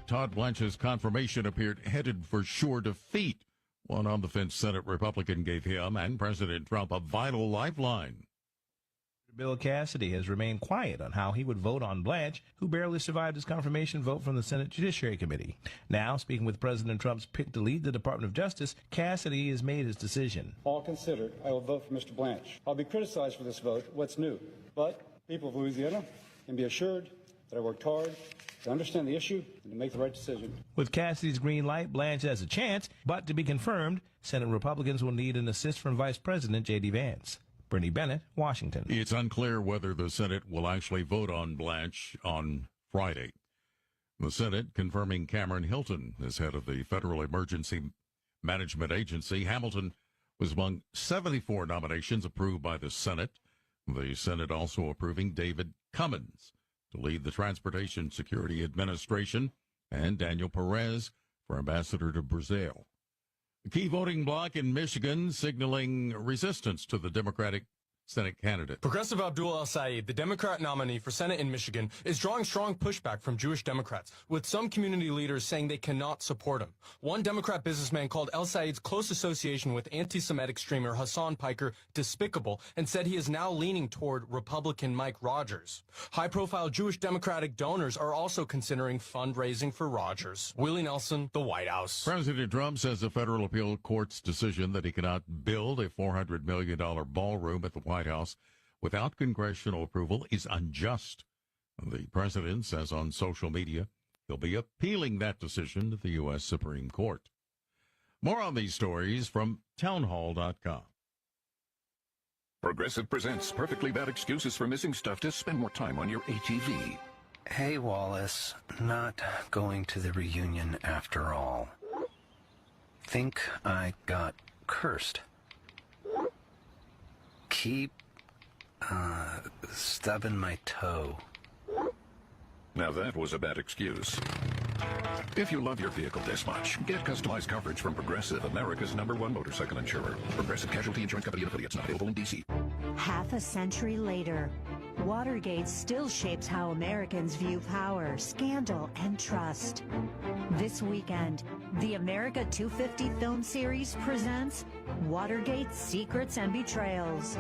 Todd Blanche's confirmation appeared headed for sure defeat, one on-the-fence Senate Republican gave him and President Trump a vital lifeline. Bill Cassidy has remained quiet on how he would vote on Blanche, who barely survived his confirmation vote from the Senate Judiciary Committee. Now, speaking with President Trump's pick to lead the Department of Justice, Cassidy has made his decision. All considered, I will vote for Mr. Blanche. I'll be criticized for this vote. What's new? But people of Louisiana can be assured that I worked hard to understand the issue and to make the right decision. With Cassidy's green light, Blanche has a chance, but to be confirmed, Senate Republicans will need an assist from Vice President J.D. Vance. Bernie Bennett, Washington. It's unclear whether the Senate will actually vote on Blanche on Friday. The Senate confirming Cameron Hilton as head of the Federal Emergency Management Agency. Hamilton was among 74 nominations approved by the Senate. The Senate also approving David Cummins to lead the Transportation Security Administration and Daniel Perez for ambassador to Brazil. The key voting bloc in Michigan signaling resistance to the Democratic Senate candidate. Progressive Abdul El-Sayed, the Democrat nominee for Senate in Michigan, is drawing strong pushback from Jewish Democrats, with some community leaders saying they cannot support him. One Democrat businessman called El-Sayed's close association with anti-Semitic streamer Hassan Piker despicable and said he is now leaning toward Republican Mike Rogers. High-profile Jewish Democratic donors are also considering fundraising for Rogers. Willie Nelson, the White House. President Trump says the federal appeal court's decision that he cannot build a $400 million ballroom at the White House without congressional approval is unjust. The president says on social media he'll be appealing that decision to the U.S. Supreme Court. More on these stories from townhall.com. Progressive presents perfectly bad excuses for missing stuff to spend more time on your ATV. Hey, Wallace, not going to the reunion after all. Think I got cursed. Keep, stubbing my toe. Now that was a bad excuse. If you love your vehicle this much, get customized coverage from Progressive, America's #1 motorcycle insurer. Progressive Casualty Insurance Company and affiliates, not available in D.C. Half a century later, Watergate still shapes how Americans view power, scandal, and trust. This weekend, the America 250 film series presents Watergate Secrets and Betrayals.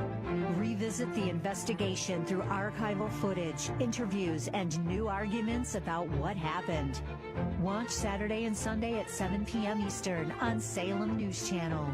Revisit the investigation through archival footage, interviews, and new arguments about what happened. Watch Saturday and Sunday at 7 p.m. Eastern on Salem News Channel.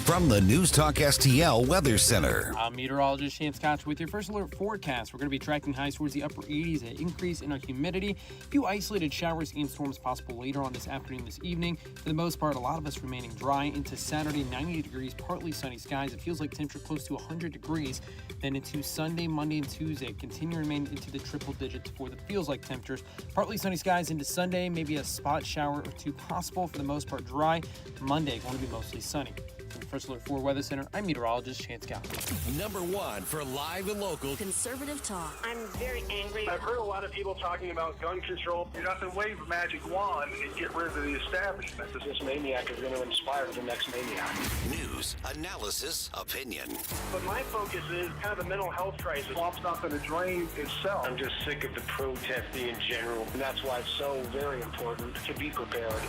From the News Talk STL Weather Center. I'm meteorologist Shane Scotch with your first alert forecast. We're going to be tracking highs towards the upper 80s, an increase in our humidity. A few isolated showers and storms possible later on this afternoon, this evening. For the most part, a lot of us remaining dry into Saturday, 90 degrees, partly sunny skies. It feels like temperature close to 100 degrees. Then into Sunday, Monday, and Tuesday, continue to remain into the triple digits for the feels like temperatures. Partly sunny skies into Sunday, maybe a spot shower or two possible. For the most part, dry. Monday, going to be mostly sunny. From the First Alert 4 Weather Center, I'm meteorologist Chance Scott. #1 for live and local conservative talk. I'm very angry. I've heard a lot of people talking about gun control. You have to wave a magic wand and get rid of the establishment. This maniac is going to inspire the next maniac. News, analysis, opinion. But my focus is kind of the mental health crisis. Swamp's not going to drain itself. I'm just sick of the protesting in general, and that's why it's so very important to be prepared.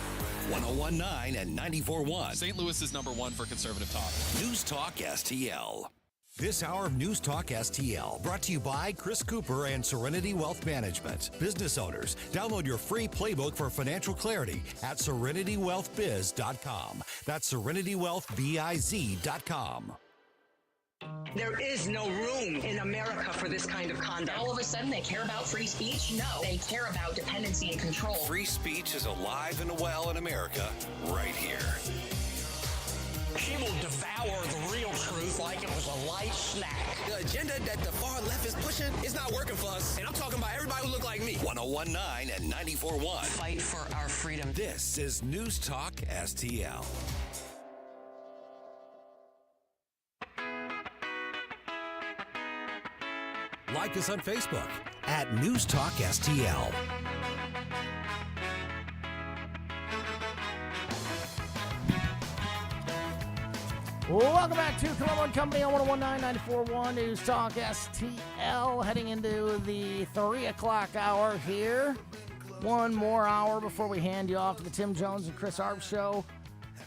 101.9 and 94.1. St. Louis is #1 for conservative talk. News Talk STL. This hour of News Talk STL brought to you by Chris Cooper and Serenity Wealth Management. Business owners, download your free playbook for financial clarity at serenitywealthbiz.com. That's serenitywealthbiz.com. There is no room in America for this kind of conduct. All of a sudden, they care about free speech? No. They care about dependency and control. Free speech is alive and well in America right here. She will devour the real truth like it was a light snack. The agenda that the far left is pushing is not working for us. And I'm talking about everybody who look like me. 101.9 and 94.1. Fight for our freedom. This is News Talk STL. Like us on Facebook at News Talk STL. Welcome back to Colombo Company on 101.9 94.1 News Talk STL. Heading into the 3 o'clock hour here. One more hour before we hand you off to the Tim Jones and Chris Arp show.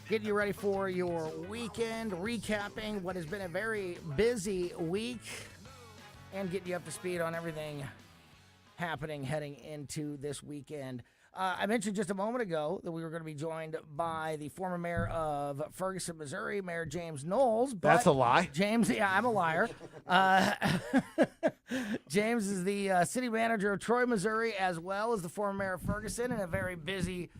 Getting you ready for your weekend, recapping what has been a very busy week, and getting you up to speed on everything happening heading into this weekend. I mentioned just a moment ago that we were going to be joined by the former mayor of Ferguson, Missouri, Mayor James Knowles. But that's a lie. James, yeah, I'm a liar. James is the city manager of Troy, Missouri, as well as the former mayor of Ferguson, and a very busy,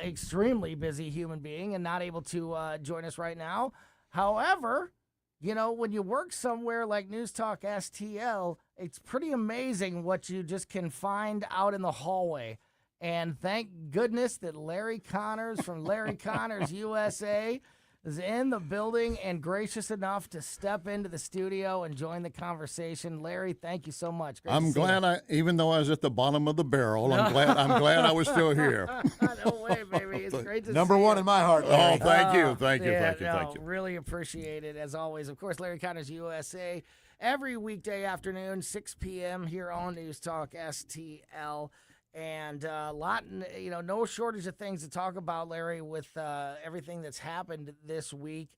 extremely busy human being, and not able to join us right now. However, you know, when you work somewhere like News Talk STL, it's pretty amazing what you just can find out in the hallway. And thank goodness that Larry Connors from Larry Connors USA is in the building and gracious enough to step into the studio and join the conversation. Larry, thank you so much. Great I'm glad even though I was at the bottom of the barrel, I'm glad I was still here. No way, baby. It's great to Number see one you. in my heart, Larry. Oh, thank you. Thank you. Yeah, Thank you. Really appreciate it, as always. Of course, Larry Connors USA, every weekday afternoon, 6 p.m. here on News Talk STL. And a lot, no shortage of things to talk about, Larry, with everything that's happened this week.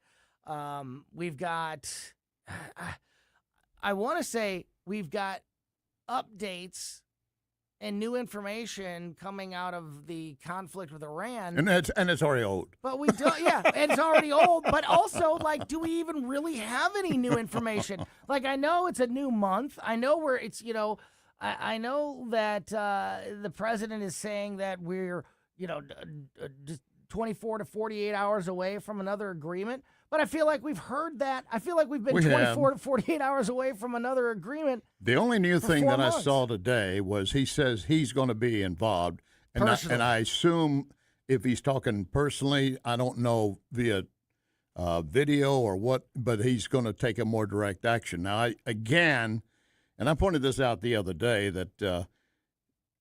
We've got, I want to say we've got updates and new information coming out of the conflict with Iran. And it's already old. But we do, yeah, it's already old. But also, do we even really have any new information? I know it's a new month. I know I know that the president is saying that we're, just 24 to 48 hours away from another agreement. But I feel like we've heard that. I feel like we've been 24 to 48 hours away from another agreement. The only new thing that months. I saw today was he says he's going to be involved. And I assume if he's talking personally, I don't know via video or what, but he's going to take a more direct action. Now, and I pointed this out the other day, that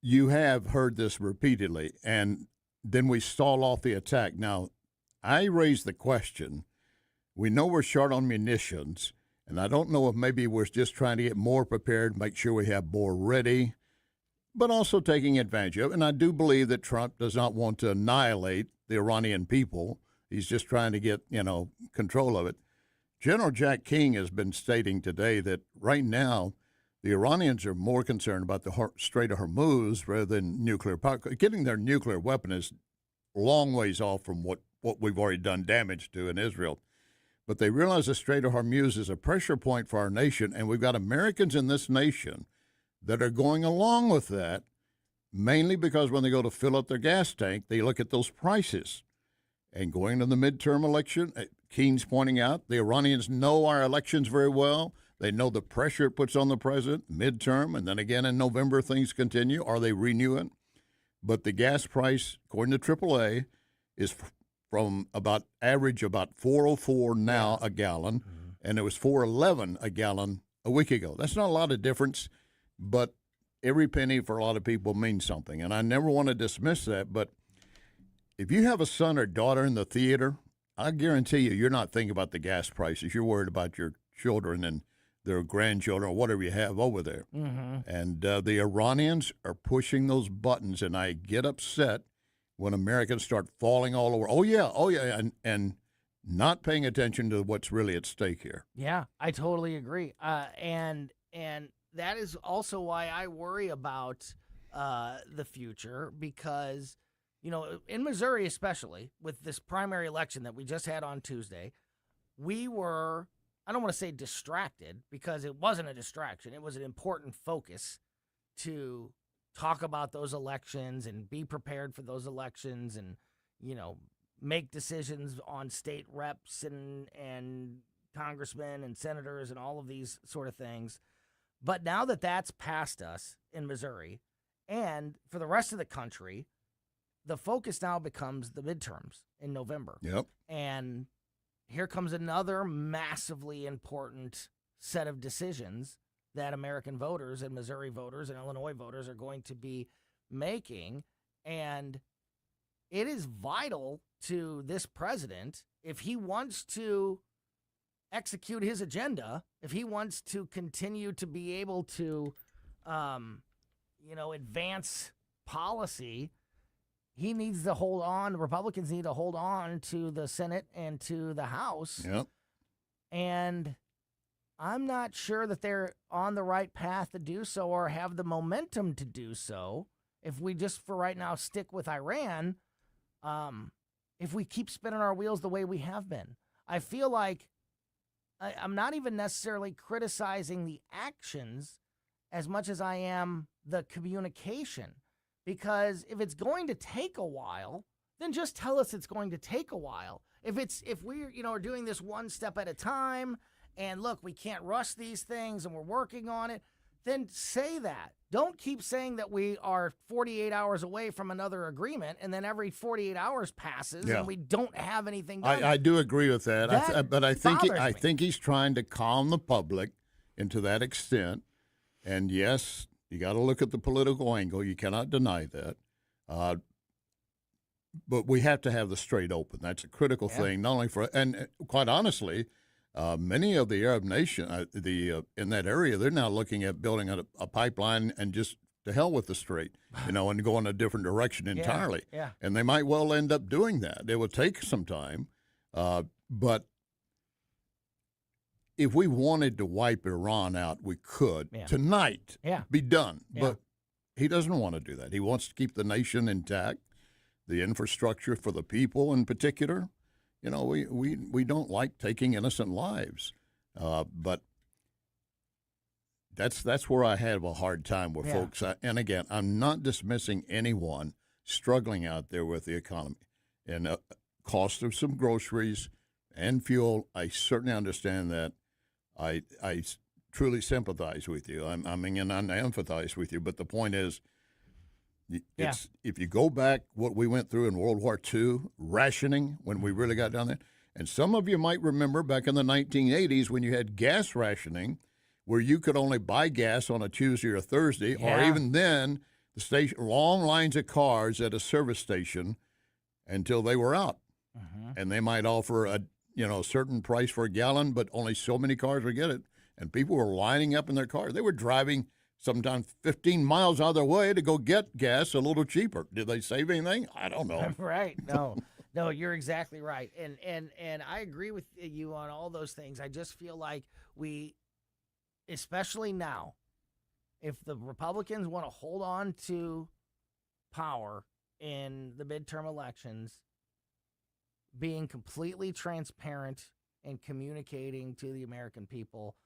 you have heard this repeatedly, and then we stall off the attack. Now, I raised the question, we know we're short on munitions, and I don't know if maybe we're just trying to get more prepared, make sure we have more ready, but also taking advantage of. And I do believe that Trump does not want to annihilate the Iranian people. He's just trying to get, control of it. General Jack King has been stating today that right now, the Iranians are more concerned about the Strait of Hormuz rather than nuclear power. Getting their nuclear weapon is a long ways off from what we've already done damage to in Israel. But they realize the Strait of Hormuz is a pressure point for our nation, and we've got Americans in this nation that are going along with that, mainly because when they go to fill up their gas tank, they look at those prices. And going to the midterm election, Keen's pointing out, the Iranians know our elections very well. They know the pressure it puts on the president, midterm, and then again in November things continue, or they renew it. But the gas price, according to AAA, is from average about $4.04 now a gallon, and it was $4.11 a gallon a week ago. That's not a lot of difference, but every penny for a lot of people means something. And I never want to dismiss that, but if you have a son or daughter in the theater, I guarantee you're not thinking about the gas prices. You're worried about your children and their grandchildren or whatever you have over there. Mm-hmm. And the Iranians are pushing those buttons, and I get upset when Americans start falling all over. Oh, yeah, and not paying attention to what's really at stake here. Yeah, I totally agree. And that is also why I worry about the future, because, in Missouri especially, with this primary election that we just had on Tuesday, we were, I don't want to say distracted, because it wasn't a distraction. It was an important focus to talk about those elections and be prepared for those elections and, make decisions on state reps and congressmen and senators and all of these sort of things. But now that that's past us in Missouri, and for the rest of the country, the focus now becomes the midterms in November. Yep. And here comes another massively important set of decisions that American voters and Missouri voters and Illinois voters are going to be making. And it is vital to this president, if he wants to execute his agenda, if he wants to continue to be able to, advance policy, he needs to hold on. The Republicans need to hold on to the Senate and to the House. Yep. And I'm not sure that they're on the right path to do so or have the momentum to do so. If we just, for right now, stick with Iran, if we keep spinning our wheels the way we have been. I feel like I'm not even necessarily criticizing the actions as much as I am the communication. Because if it's going to take a while, then just tell us it's going to take a while. If we are doing this one step at a time, and look, we can't rush these things and we're working on it, then say that. Don't keep saying that we are 48 hours away from another agreement, and then every 48 hours passes and we don't have anything done. I do agree with that. But I think he's trying to calm the public into that extent. And yes, you got to look at the political angle. You cannot deny that. But we have to have the strait open. That's a critical thing, not only for and quite honestly. Many of the Arab nations, in that area, they're now looking at building a pipeline and just to hell with the strait, and go in a different direction entirely. Yeah. And they might well end up doing that. It will take some time, but if we wanted to wipe Iran out, we could tonight. Be done. Yeah. But he doesn't want to do that. He wants to keep the nation intact, the infrastructure for the people in particular. We don't like taking innocent lives, but that's where I have a hard time with folks. And again, I'm not dismissing anyone struggling out there with the economy and cost of some groceries and fuel. I certainly understand that. I truly sympathize with you. I empathize with you. But the point is, if you go back what we went through in World War II, rationing when we really got down there, and some of you might remember back in the 1980s when you had gas rationing, where you could only buy gas on a Tuesday or a Thursday, or even then, long lines of cars at a service station until they were out, and they might offer a certain price for a gallon, but only so many cars would get it, and people were lining up in their cars. They were driving sometimes 15 miles out of their way to go get gas a little cheaper. Did they save anything? I don't know. Right. No, you're exactly right. And I agree with you on all those things. I just feel like we, especially now, if the Republicans want to hold on to power in the midterm elections, being completely transparent and communicating to the American people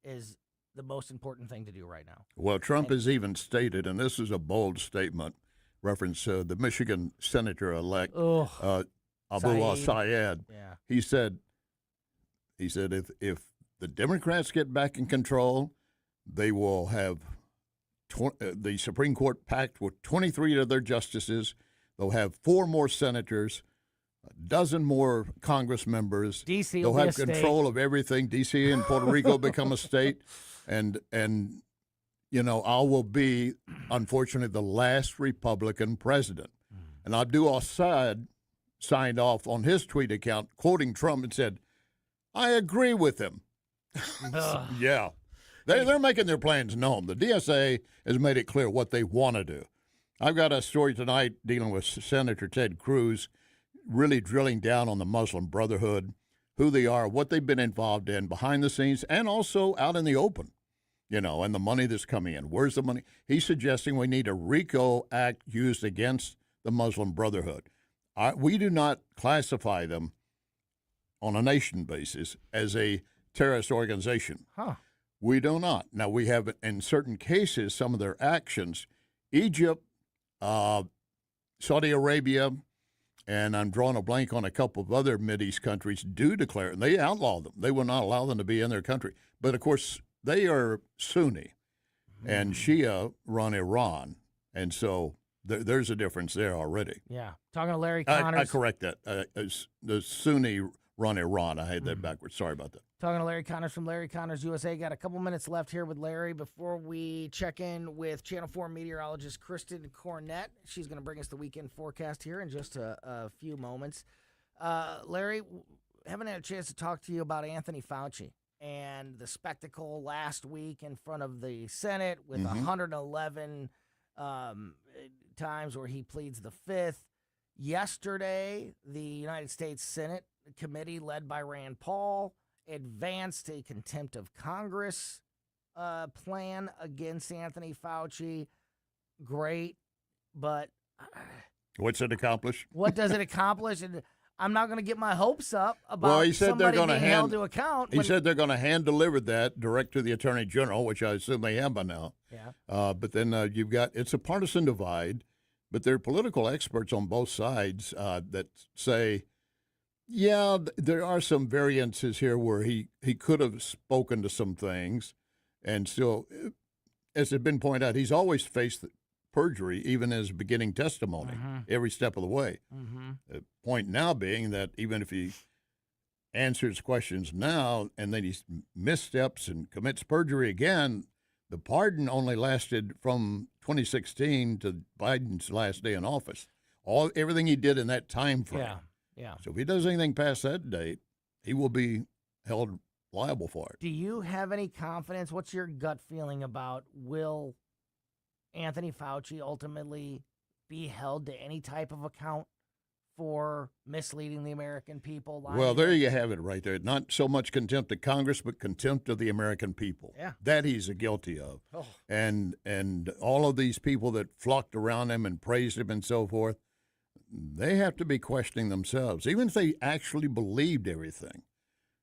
is the most important thing to do right now. Well, Trump has even stated, and this is a bold statement, reference the Michigan Senator-elect Abu al-Sayed. Yeah. He said if the Democrats get back in control, they will have the Supreme Court packed with 23 of their justices. They'll have 4 more senators, a dozen more Congress members. D.C. They'll will be have a control of everything. D.C. and Puerto Rico become a state. And I will be, unfortunately, the last Republican president. And Abdul Assad signed off on his tweet account, quoting Trump, and said, I agree with him. Yeah. They're making their plans known. The DSA has made it clear what they want to do. I've got a story tonight dealing with Senator Ted Cruz, really drilling down on the Muslim Brotherhood, who they are, what they've been involved in behind the scenes, and also out in the open, and the money that's coming in. Where's the money? He's suggesting we need a RICO Act used against the Muslim Brotherhood. We do not classify them on a nation basis as a terrorist organization. We do not. Now, we have, in certain cases, some of their actions, Egypt, Saudi Arabia, and I'm drawing a blank on a couple of other Mideast countries, do declare, and they outlaw them. They will not allow them to be in their country. But, of course, they are Sunni, and Shia run Iran. And so there's a difference there already. Yeah. Talking to Larry Connors. I correct that. The Sunni run Iran. I had that backwards. Sorry about that. Talking to Larry Connors from Larry Connors USA. Got a couple minutes left here with Larry before we check in with Channel 4 meteorologist Kristen Cornett. She's going to bring us the weekend forecast here in just a few moments. Larry, haven't had a chance to talk to you about Anthony Fauci and the spectacle last week in front of the Senate with 111 times where he pleads the fifth. Yesterday, the United States Senate committee led by Rand Paul advanced a contempt of Congress plan against Anthony Fauci. Great, but what's it accomplish? What does it accomplish? And I'm not going to get my hopes up about well, he said somebody they're being held to account. He said they're going to hand deliver that direct to the Attorney General, which I assume they have by now. Yeah. But then you've got, it's a partisan divide, but there are political experts on both sides that say, yeah, there are some variances here where he could have spoken to some things and still, as has been pointed out, he's always faced perjury, even as beginning testimony, every step of the way. The point now being that even if he answers questions now and then he missteps and commits perjury again, the pardon only lasted from 2016 to Biden's last day in office. Everything he did in that time frame. Yeah. So if he does anything past that date, he will be held liable for it. Do you have any confidence? What's your gut feeling about will Anthony Fauci ultimately be held to any type of account for misleading the American people? Well, there you have it right there. Not so much contempt of Congress, but contempt of the American people. Yeah. That he's guilty of. Oh. And all of these people that flocked around him and praised him and so forth, they have to be questioning themselves, even if they actually believed everything.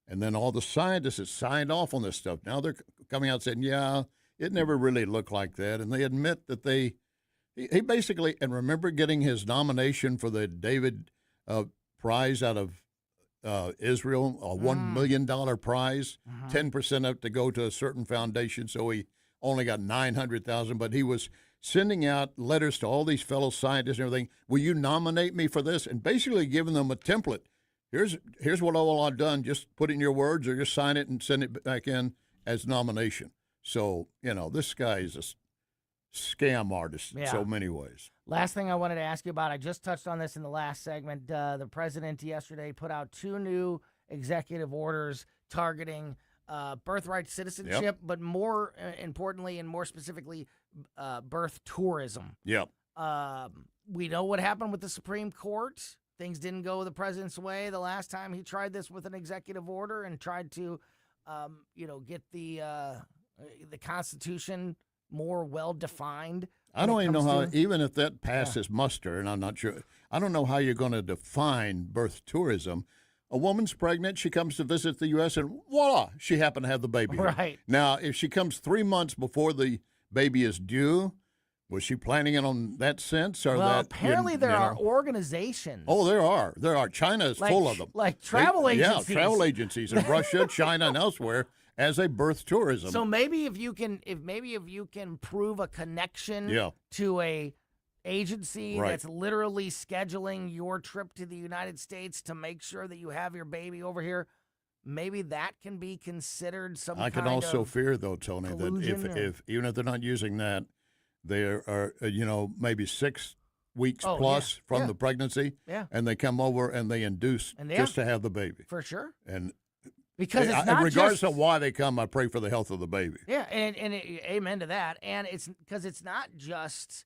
And then all the scientists that signed off on this stuff, now they're coming out saying, yeah, it never really looked like that. And they admit that he basically, and remember getting his nomination for the David Prize out of Israel, a $1 million prize, 10% up to go to a certain foundation. So he only got $900,000, but he was sending out letters to all these fellow scientists and everything. Will you nominate me for this? And basically giving them a template. Here's what all I've done. Just put it in your words or just sign it and send it back in as nomination. So, this guy is a scam artist in so many ways. Last thing I wanted to ask you about, I just touched on this in the last segment. The president yesterday put out 2 new executive orders targeting birthright citizenship, but more importantly and more specifically, birth tourism. Yep. We know what happened with the Supreme Court. Things didn't go the president's way the last time he tried this with an executive order and tried to, get the Constitution more well-defined. I don't even know how, even if that passes muster, and I'm not sure, I don't know how you're going to define birth tourism. A woman's pregnant, she comes to visit the U.S., and voila, she happened to have the baby. Right. Now, if she comes 3 months before the baby is due, was she planning it on that sense? Or apparently there are organizations. Oh, there are. There are. China is full of them. Like travel agencies. Yeah, travel agencies in Russia, China, and elsewhere as a birth tourism. So maybe if you can prove a connection to a agency that's literally scheduling your trip to the United States to make sure that you have your baby over here, maybe that can be considered some kind of I can also fear, though, Tony, that if even if they're not using that, there are, maybe 6 weeks plus from the pregnancy, and they come over and they induce just to have the baby. For sure. And because it's not regardless of why they come, I pray for the health of the baby. Yeah, and amen to that. And it's because it's not just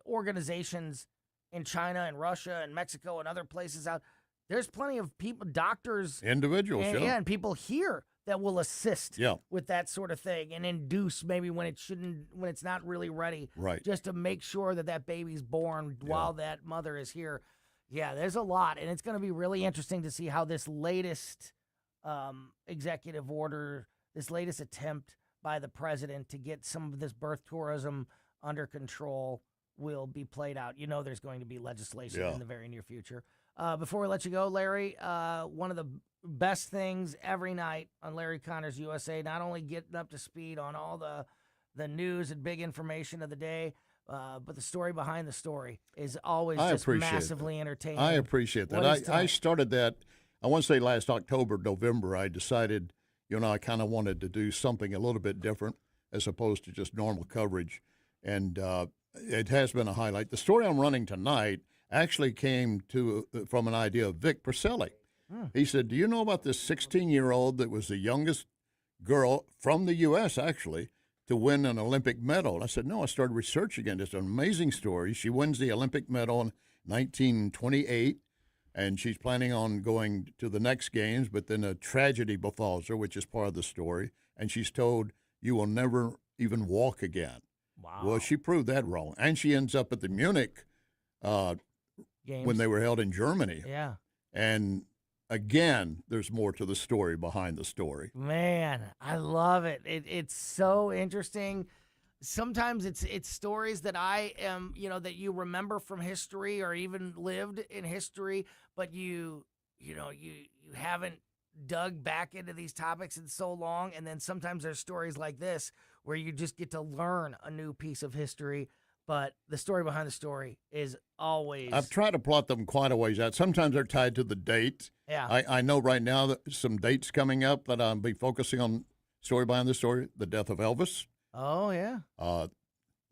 organizations in China and Russia and Mexico and other places out. There's plenty of people, doctors, individuals, and people here that will assist with that sort of thing and induce maybe when it's not really ready, just to make sure that baby's born while that mother is here. Yeah, there's a lot, and it's going to be really interesting to see how this latest executive order, this latest attempt by the president to get some of this birth tourism under control will be played out. There's going to be legislation in the very near future. Before we let you go, Larry, one of the best things every night on Larry Connors USA, not only getting up to speed on all the news and big information of the day, but the story behind the story is always just massively entertaining. I appreciate that. I started that, I want to say last October, November, I decided, I kind of wanted to do something a little bit different as opposed to just normal coverage. And it has been a highlight. The story I'm running tonight actually came from an idea of Vic Perselli. He said, do you know about this 16-year-old that was the youngest girl from the U.S., actually, to win an Olympic medal? And I said, no, I started researching it. It's an amazing story. She wins the Olympic medal in 1928, and she's planning on going to the next games, but then a tragedy befalls her, which is part of the story, and she's told, you will never even walk again. Wow. Well, she proved that wrong. And she ends up at the Munich games when they were held in Germany. Yeah. And again, there's more to the story behind the story. Man, I love it. It's so interesting. Sometimes it's stories that I am, that you remember from history or even lived in history, but you haven't dug back into these topics in so long, and then sometimes there's stories like this where you just get to learn a new piece of history, but the story behind the story is always... I've tried to plot them quite a ways out. Sometimes they're tied to the date. Yeah. I know right now that some dates coming up that I'll be focusing on story behind the story. The death of Elvis. Oh, yeah.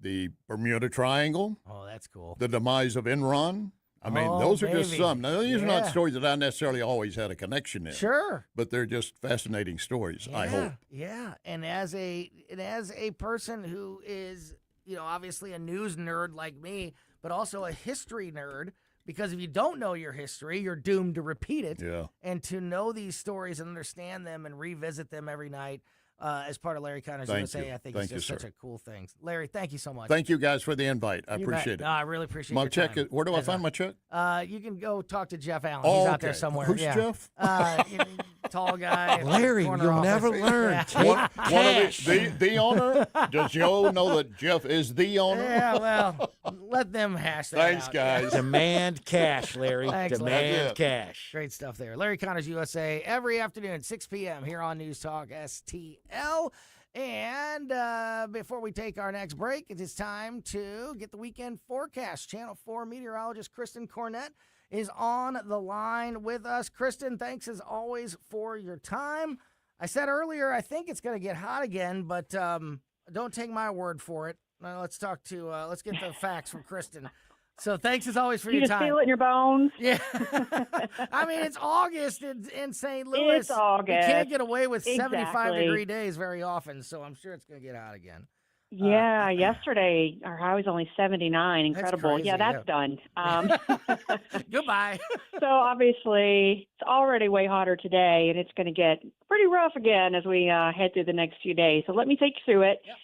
The Bermuda Triangle. Oh, that's cool. The demise of Enron. I mean, those are just some. Now, these are not stories that I necessarily always had a connection in. Sure. But they're just fascinating stories, I hope. Yeah. And as a person who is, obviously a news nerd like me, but also a history nerd, because if you don't know your history, you're doomed to repeat it. Yeah. And to know these stories and understand them and revisit them every night as part of Larry Connor's USA, I think it's just such a cool thing. Larry, thank you so much. Thank you guys for the invite. I appreciate it. No, I really appreciate my your check. time. Where do I find my check? You can go talk to Jeff Allen. Oh, He's out there somewhere. Who's Jeff? Tall guy. Larry, you'll never learn. The owner? Does Joe know that Jeff is the owner? Yeah, well, let them hash that Thanks, out. guys. Demand cash, Larry. Thanks, Demand cash. Great stuff there. Larry Connor's USA every afternoon, 6 p.m. here on News Talk STL. And before we take our next break, it is time to get the weekend forecast. Channel 4 meteorologist Kristen Cornett is on the line with us. Kristen, thanks as always for your time. I said earlier, I think it's going to get hot again, but don't take my word for it. Let's get the facts from Kristen. So thanks as always for your time. You just feel it in your bones. Yeah. I mean, it's August in St. Louis. It's August. You can't get away with 75-degree Exactly. days very often, so I'm sure it's going to get hot again. Yeah, yesterday our high was only 79. Incredible. crazy, Yeah, that's done. Goodbye. So obviously it's already way hotter today, and it's going to get pretty rough again as we head through the next few days. So let me take you through it. Yep.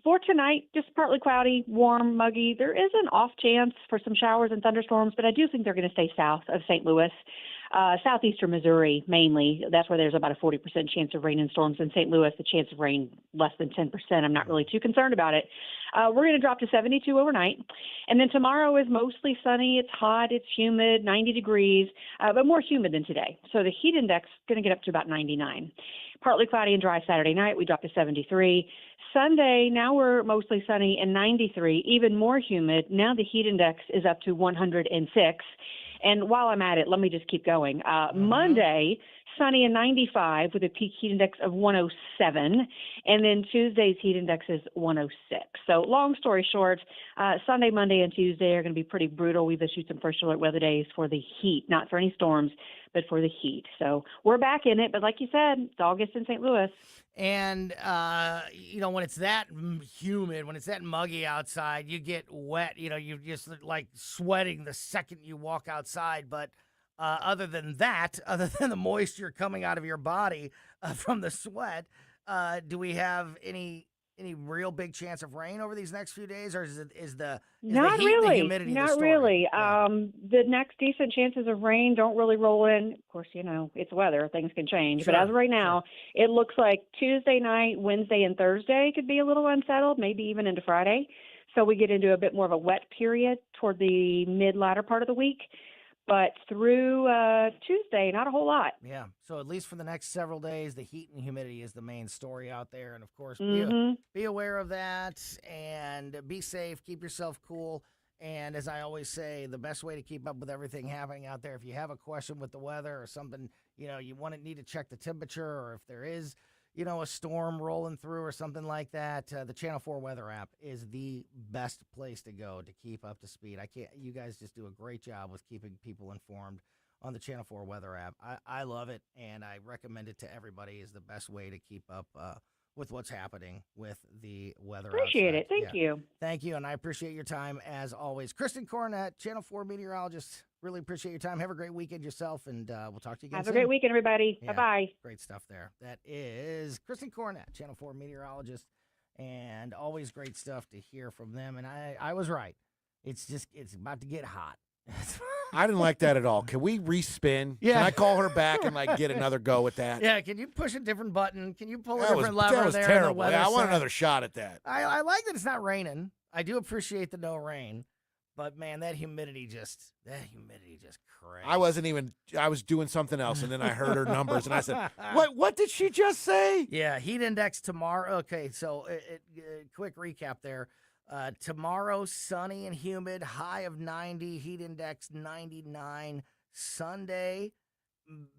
For tonight, just partly cloudy, warm, muggy. There is an off chance for some showers and thunderstorms, but I do think they're going to stay south of St. Louis. Southeastern Missouri, mainly. That's where there's about a 40% chance of rain and storms. In St. Louis, the chance of rain less than 10%. I'm not really too concerned about it. We're going to drop to 72 overnight. And then tomorrow is mostly sunny. It's hot. It's humid, 90 degrees, but more humid than today. So the heat index is going to get up to about 99. Partly cloudy and dry Saturday night. We drop to 73. Sunday, now we're mostly sunny and 93, even more humid. Now the heat index is up to 106. And while I'm at it, let me just keep going. Monday, sunny and 95 with a peak heat index of 107. And then Tuesday's heat index is 106. So long story short, Sunday, Monday, and Tuesday are going to be pretty brutal. We've issued some first alert weather days for the heat, not for any storms, but for the heat. So we're back in it. But like you said, it's August in St. Louis. And, when it's that humid, when it's that muggy outside, you get wet. You're just like sweating the second you walk outside. But other than the moisture coming out of your body from the sweat, do we have any real big chance of rain over these next few days, or is the heat and the humidity Not the story? really. Yeah. The next decent chances of rain don't really roll in. Of course, it's weather; things can change. Sure, but as of right now, it looks like Tuesday night, Wednesday, and Thursday could be a little unsettled, maybe even into Friday. So we get into a bit more of a wet period toward the mid-latter part of the week. But through Tuesday, not a whole lot. Yeah. So at least for the next several days, the heat and humidity is the main story out there. And, of course, be aware of that and be safe. Keep yourself cool. And as I always say, the best way to keep up with everything happening out there, if you have a question with the weather or something, you need to check the temperature, or if there is, a storm rolling through or something like that, the Channel 4 weather app is the best place to go to keep up to speed. You guys just do a great job with keeping people informed on the Channel 4 weather app. I love it, and I recommend it to everybody. Is the best way to keep up with what's happening with the weather. Appreciate outside. it. Thank you. Thank you, and I appreciate your time as always. Kristen Cornett, Channel 4 meteorologist. Really appreciate your time. Have a great weekend yourself, and we'll talk to you again Have soon. a great weekend, everybody. Yeah, Bye-bye. Great stuff there. That is Kristen Cornett, Channel 4 meteorologist, and always great stuff to hear from them. And I was right. It's about to get hot. I didn't like that at all. Can we respin? Yeah. Can I call her back and get another go at that? Yeah, can you push a different button? Can you pull a That different was, lever that was there? terrible. On the Yeah, I weather want side? another shot at that. I like that it's not raining. I do appreciate the no rain. But man, that humidity just crazy. I was doing something else, and then I heard her numbers, and I said, what did she just say? Yeah, heat index tomorrow. Okay, so quick recap there. Tomorrow, sunny and humid, high of 90, heat index 99. Sunday,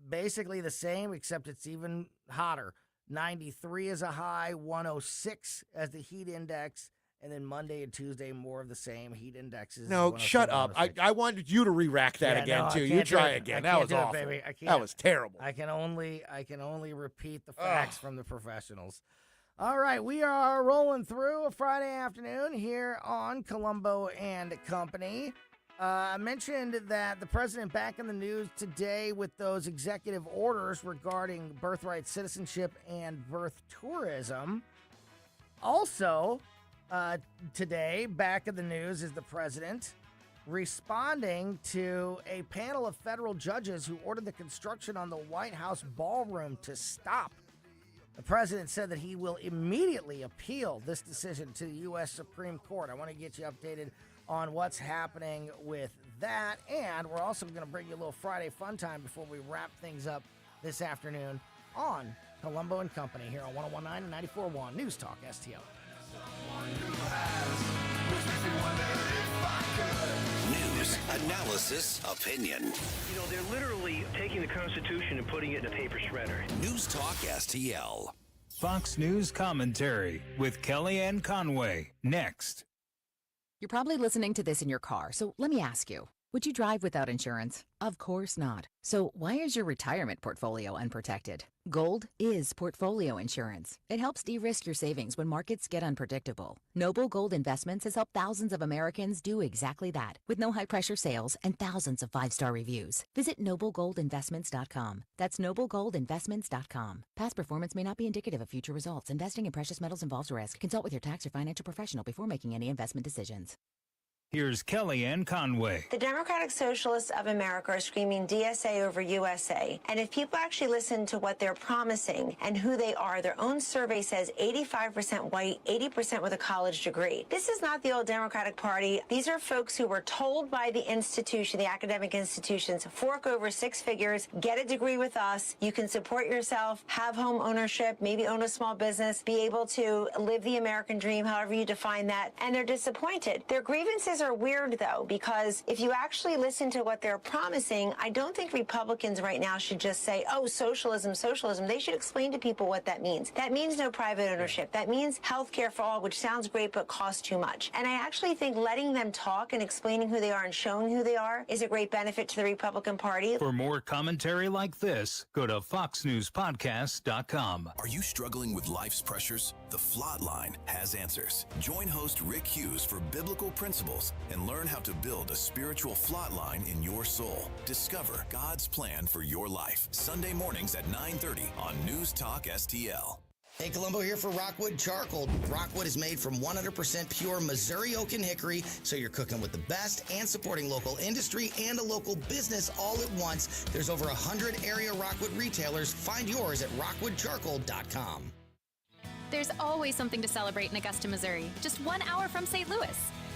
basically the same, except it's even hotter. 93 is a high, 106 as the heat index. And then Monday and Tuesday, more of the same. Heat indexes. No, shut up. I wanted you to re-rack that again, too. You try again. That was awful. Baby. I can't. That was terrible. I can only repeat the facts from the professionals. All right, we are rolling through a Friday afternoon here on Colombo and Company. I mentioned that the president back in the news today with those executive orders regarding birthright citizenship and birth tourism. Also, today, back in the news is the president responding to a panel of federal judges who ordered the construction on the White House ballroom to stop. The president said that he will immediately appeal this decision to the U.S. Supreme Court. I want to get you updated on what's happening with that, and we're also going to bring you a little Friday fun time before we wrap things up this afternoon on Colombo and Company here on 101.9 and 94.1 News Talk STL. News, analysis, opinion. You know, they're literally taking the Constitution and putting it in a paper shredder. News Talk STL. Fox News commentary with Kellyanne Conway. Next. You're probably listening to this in your car, so let me ask you. Would you drive without insurance? Of course not. So why is your retirement portfolio unprotected? Gold is portfolio insurance. It helps de-risk your savings when markets get unpredictable. Noble Gold Investments has helped thousands of Americans do exactly that, with no high-pressure sales and thousands of 5-star reviews. Visit noblegoldinvestments.com. That's noblegoldinvestments.com. Past performance may not be indicative of future results. Investing in precious metals involves risk. Consult with your tax or financial professional before making any investment decisions. Here's Kellyanne Conway. The Democratic Socialists of America are screaming DSA over USA. And if people actually listen to what they're promising and who they are, their own survey says 85% white, 80% with a college degree. This is not the old Democratic Party. These are folks who were told by the institution, the academic institutions, fork over 6 figures, get a degree with us. You can support yourself, have home ownership, maybe own a small business, be able to live the American dream, however you define that. And they're disappointed. Their grievances are weird, though, because if you actually listen to what they're promising, I don't think Republicans right now should just say, oh, socialism, socialism. They should explain to people what that means. That means no private ownership. That means health care for all, which sounds great but costs too much. And I actually think letting them talk and explaining who they are and showing who they are is a great benefit to the Republican Party. For more commentary like this, go to foxnewspodcast.com. Are you struggling with life's pressures? The Flot Line has answers. Join host Rick Hughes for biblical principles and learn how to build a spiritual flot line in your soul. Discover God's plan for your life. Sunday mornings at 9:30 on News Talk STL. Hey, Colombo here for Rockwood Charcoal. Rockwood is made from 100% pure Missouri oak and hickory, so you're cooking with the best and supporting local industry and a local business all at once. There's over 100 area Rockwood retailers. Find yours at rockwoodcharcoal.com. There's always something to celebrate in Augusta, Missouri, just 1 hour from St. Louis.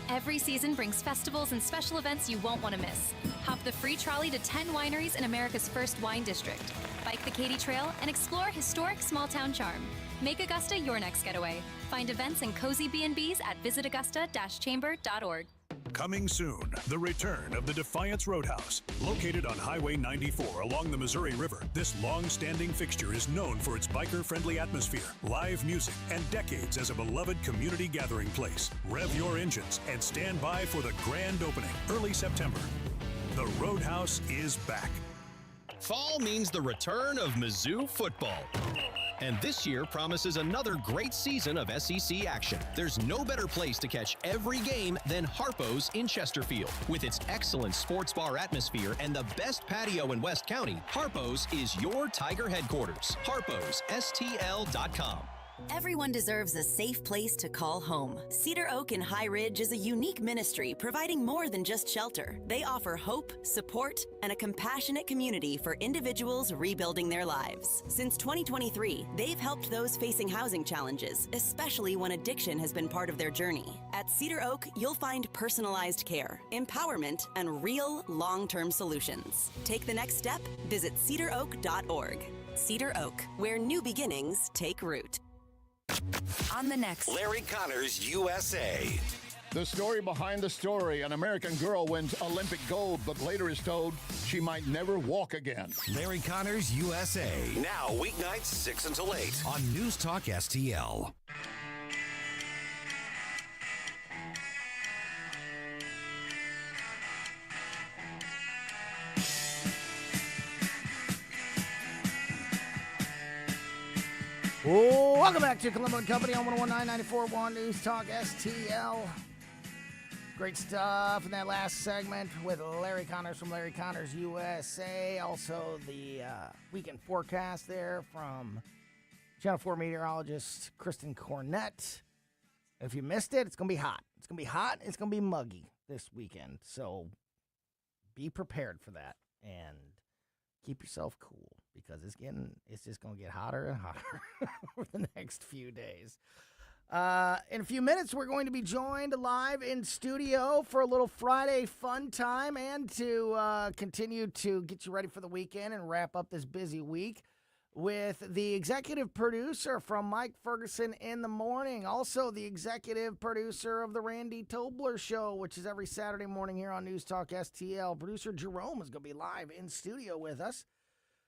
Every season brings festivals and special events you won't want to miss. Hop the free trolley to 10 wineries in America's first wine district. Bike the Katy Trail and explore historic small-town charm. Make Augusta your next getaway. Find events and cozy B&Bs at visitaugusta-chamber.org. Coming soon, the return of the Defiance Roadhouse. Located on Highway 94 along the Missouri River, this long-standing fixture is known for its biker-friendly atmosphere, live music, and decades as a beloved community gathering place. Rev your engines and stand by for the grand opening, early September. The Roadhouse is back. Fall means the return of Mizzou football. And this year promises another great season of SEC action. There's no better place to catch every game than Harpo's in Chesterfield. With its excellent sports bar atmosphere and the best patio in West County, Harpo's is your Tiger headquarters. Harpo'sSTL.com. Everyone deserves a safe place to call home. Cedar Oak in High Ridge is a unique ministry providing more than just shelter. They offer hope, support, and a compassionate community for individuals rebuilding their lives. Since 2023, they've helped those facing housing challenges, especially when addiction has been part of their journey. At Cedar Oak, you'll find personalized care, empowerment, and real long-term solutions. Take the next step. Visit cedaroak.org. Cedar Oak, where new beginnings take root. On the next Larry Connors USA. The story behind the story. An American girl wins Olympic gold, but later is told she might never walk again. Larry Connors USA. Now weeknights 6 until 8 on News Talk STL. Welcome back to Colombo Company on 101.9 News Talk STL. Great stuff in that last segment with Larry Connors from Larry Connors USA. Also the weekend forecast there from Channel 4 meteorologist Kristen Cornett. If you missed it, it's going to be hot. It's going to be hot. It's going to be muggy this weekend. So be prepared for that and keep yourself cool, because it's just going to get hotter and hotter over the next few days. In a few minutes, we're going to be joined live in studio for a little Friday fun time and to continue to get you ready for the weekend and wrap up this busy week with the executive producer from Mike Ferguson in the Morning. Also, the executive producer of the Randy Tobler Show, which is every Saturday morning here on News Talk STL. Producer Jerome is going to be live in studio with us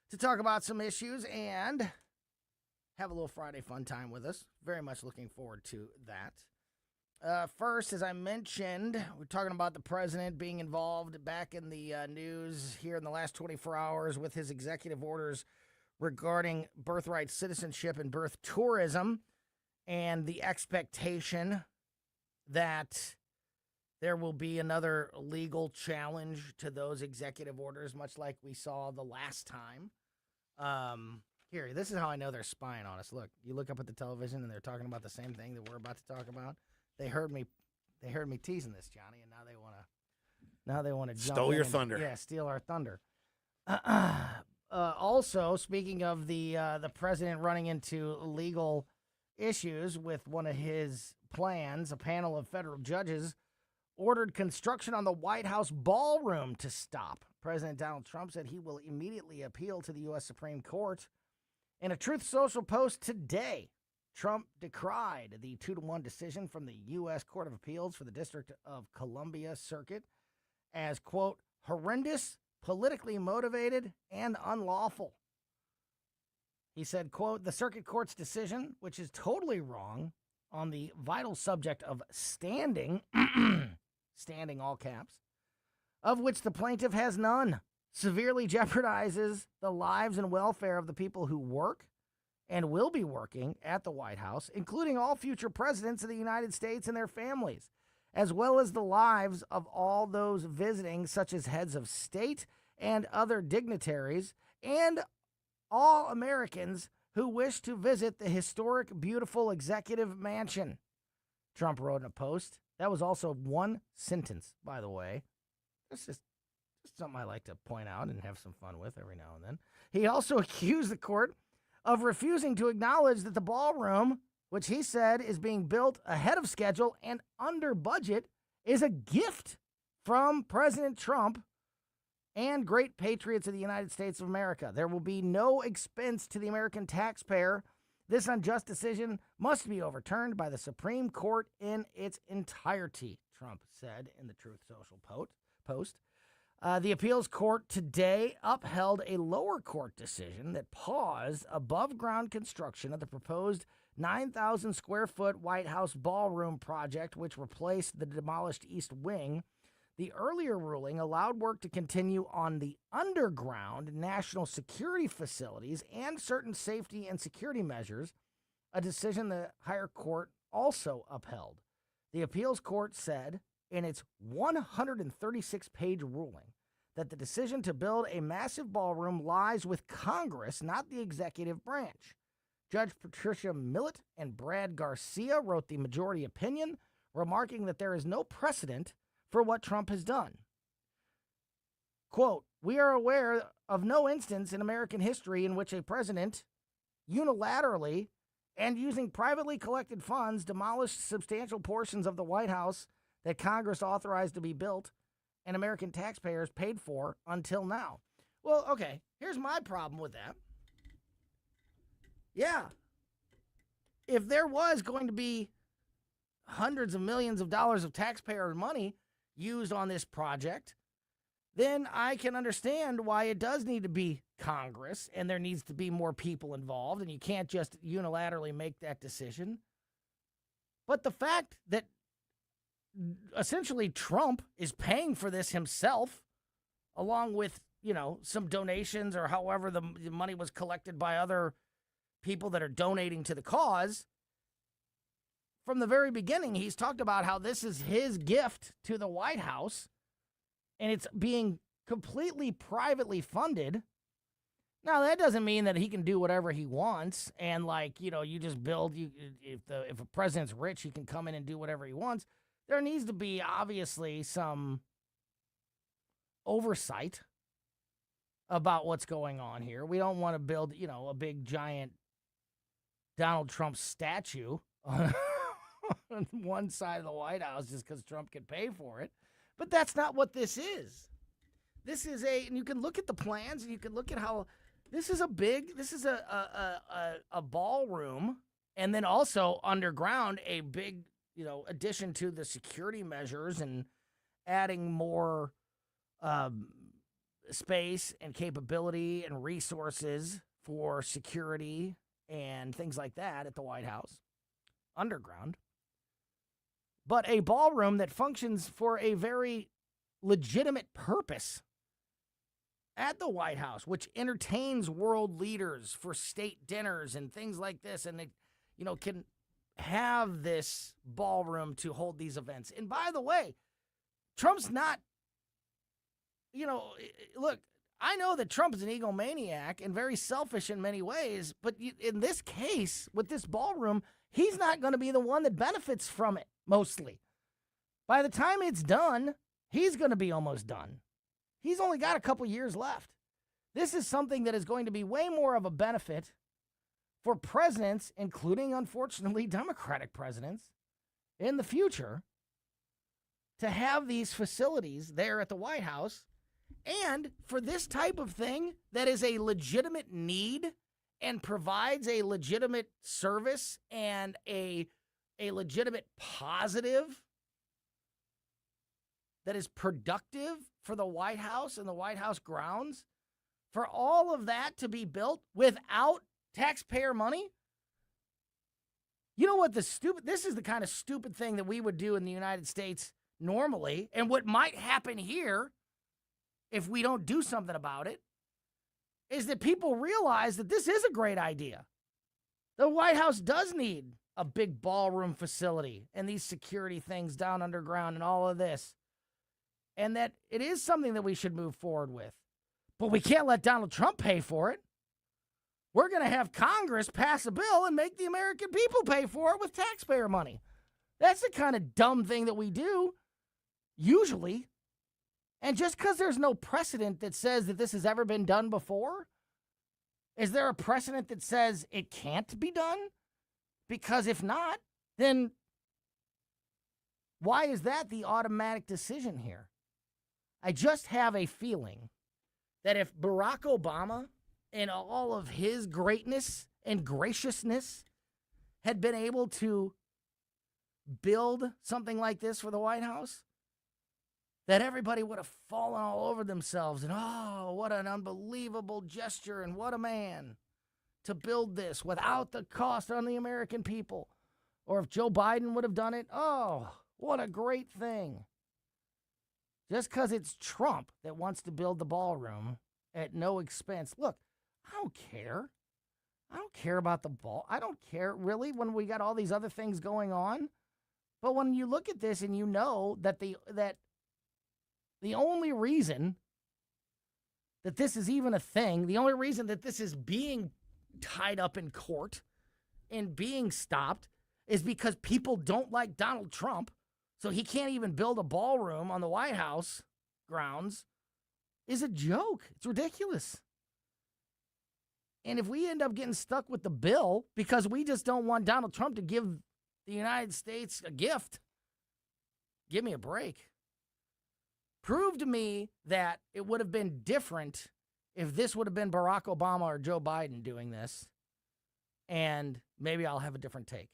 to talk about some issues and have a little Friday fun time with us. Very much looking forward to that. First, as I mentioned, we're talking about the president being involved back in the news here in the last 24 hours with his executive orders regarding birthright citizenship and birth tourism, and the expectation that there will be another legal challenge to those executive orders, much like we saw the last time. Here, this is how I know they're spying on us. Look, you look up at the television and they're talking about the same thing that we're about to talk about. They heard me teasing this, Johnny, and now they want to Stole your thunder. Yeah, steal our thunder. Also, speaking of the president running into legal issues with one of his plans, a panel of federal judges ordered construction on the White House ballroom to stop. President Donald Trump said he will immediately appeal to the U.S. Supreme Court. In a Truth Social post today, Trump decried the 2-1 decision from the U.S. Court of Appeals for the District of Columbia Circuit as, quote, horrendous, politically motivated, and unlawful. He said, quote, the circuit court's decision, which is totally wrong on the vital subject of standing, standing all caps, of which the plaintiff has none, severely jeopardizes the lives and welfare of the people who work and will be working at the White House, including all future presidents of the United States and their families, as well as the lives of all those visiting, such as heads of state and other dignitaries, and all Americans who wish to visit the historic, beautiful executive mansion, Trump wrote in a post. That was also one sentence, by the way. It's just something I like to point out and have some fun with every now and then. He also accused the court of refusing to acknowledge that the ballroom, which he said is being built ahead of schedule and under budget, is a gift from President Trump and great patriots of the United States of America. There will be no expense to the American taxpayer. This unjust decision must be overturned by the Supreme Court in its entirety, Trump said in the Truth Social post. The appeals court today upheld a lower court decision that paused above-ground construction of the proposed 9,000 square foot White House ballroom project, which replaced the demolished East Wing. The earlier ruling allowed work to continue on the underground national security facilities and certain safety and security measures, a decision the higher court also upheld. The appeals court said in its 136-page ruling that the decision to build a massive ballroom lies with Congress, not the executive branch. Judge Patricia Millett and Brad Garcia wrote the majority opinion, remarking that there is no precedent for what Trump has done. Quote, "We are aware of no instance in American history in which a president unilaterally and using privately collected funds demolished substantial portions of the White House that Congress authorized to be built and American taxpayers paid for until now." Well, okay, here's my problem with that. Yeah, if there was going to be hundreds of millions of dollars of taxpayer money used on this project, then I can understand why it does need to be Congress and there needs to be more people involved, and you can't just unilaterally make that decision. But the fact that essentially Trump is paying for this himself, along with, some donations or however the money was collected by other people that are donating to the cause, from the very beginning, he's talked about how this is his gift to the White House, and it's being completely privately funded. Now, that doesn't mean that he can do whatever he wants, and you just build. If a president's rich, he can come in and do whatever he wants. There needs to be obviously some oversight about what's going on here. We don't want to build, a big giant Donald Trump statue on one side of the White House just because Trump can pay for it. But that's not what this is. This is and you can look at the plans and you can look at how this is a ballroom, and then also underground a big, addition to the security measures and adding more space and capability and resources for security and things like that at the White House underground. But a ballroom that functions for a very legitimate purpose at the White House, which entertains world leaders for state dinners and things like this, and they, can have this ballroom to hold these events. And by the way, Trump's not, look, I know that Trump is an egomaniac and very selfish in many ways, but in this case, with this ballroom, he's not going to be the one that benefits from it, mostly. By the time it's done, he's going to be almost done. He's only got a couple years left. This is something that is going to be way more of a benefit for presidents, including, unfortunately, Democratic presidents, in the future, to have these facilities there at the White House, and for this type of thing that is a legitimate need and provides a legitimate service and a legitimate positive that is productive for the White House and the White House grounds, for all of that to be built without taxpayer money? You know what this is the kind of stupid thing that we would do in the United States normally, and what might happen here if we don't do something about it, is that people realize that this is a great idea. The White House does need a big ballroom facility and these security things down underground and all of this, and that it is something that we should move forward with. But we can't let Donald Trump pay for it. We're going to have Congress pass a bill and make the American people pay for it with taxpayer money. That's the kind of dumb thing that we do, usually. And just because there's no precedent that says that this has ever been done before, is there a precedent that says it can't be done? Because if not, then why is that the automatic decision here? I just have a feeling that if Barack Obama, in all of his greatness and graciousness, had been able to build something like this for the White House, that everybody would have fallen all over themselves and, oh, what an unbelievable gesture and what a man to build this without the cost on the American people. Or if Joe Biden would have done it, oh, what a great thing. Just because it's Trump that wants to build the ballroom at no expense. Look, I don't care. I don't care about the ball. I don't care, really, when we got all these other things going on. But when you look at this and you know that the only reason that this is even a thing, the only reason that this is being tied up in court, in being stopped is because people don't like Donald Trump, so he can't even build a ballroom on the White House grounds, is a joke. It's ridiculous. And if we end up getting stuck with the bill because we just don't want Donald Trump to give the United States a gift, give me a break. Prove to me that it would have been different if this would have been Barack Obama or Joe Biden doing this, and maybe I'll have a different take.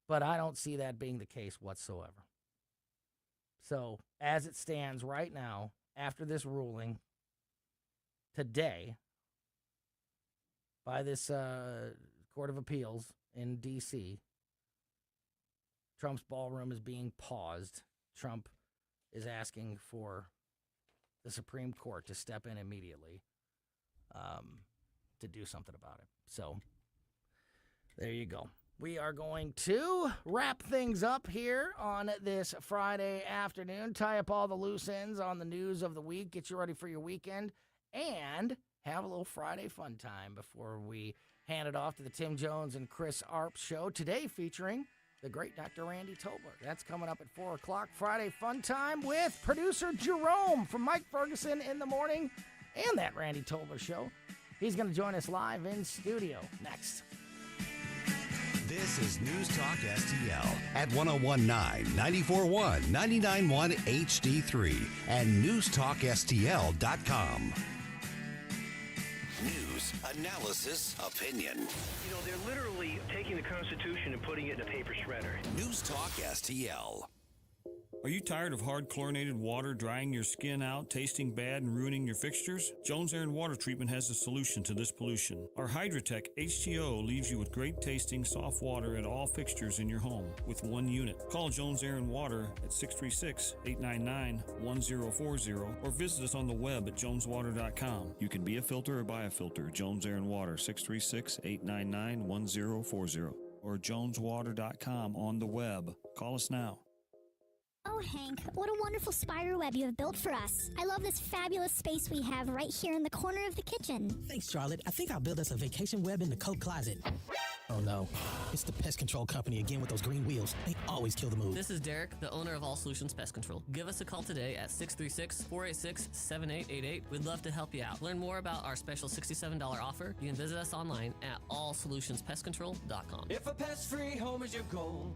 But I don't see that being the case whatsoever. So, as it stands right now, after this ruling today by this Court of Appeals in D.C., Trump's ballroom is being paused. Trump is asking for the Supreme Court to step in immediately to do something about it. So, there you go. We are going to wrap things up here on this Friday afternoon, tie up all the loose ends on the news of the week, get you ready for your weekend, and have a little Friday fun time before we hand it off to the Tim Jones and Chris Arp show, today featuring the great Dr. Randy Tobler. That's coming up at 4 o'clock. Friday fun time with producer Jerome from Mike Ferguson in the morning and that Randy Tobler show. He's going to join us live in studio next. This is News Talk STL at 1019, 94.1, 99.1 HD3 and newstalkstl.com. News, analysis, opinion. You know, they're literally taking the Constitution and putting it in a paper shredder. News Talk STL. Are you tired of hard chlorinated water drying your skin out, tasting bad, and ruining your fixtures? Jones Air and Water Treatment has a solution to this pollution. Our Hydratech H2O leaves you with great tasting, soft water at all fixtures in your home with one unit. Call Jones Air and Water at 636-899-1040 or visit us on the web at joneswater.com. You can be a filter or buy a filter. Jones Air and Water, 636-899-1040 or joneswater.com on the web. Call us now. Oh, Hank, what a wonderful spider web you have built for us. I love this fabulous space we have right here in the corner of the kitchen. Thanks, Charlotte. I think I'll build us a vacation web in the coat closet. Oh, no. It's the pest control company again with those green wheels. They always kill the mood. This is Derek, the owner of All Solutions Pest Control. Give us a call today at 636-486-7888. We'd love to help you out. Learn more about our special $67 offer. You can visit us online at allsolutionspestcontrol.com. If a pest-free home is your goal,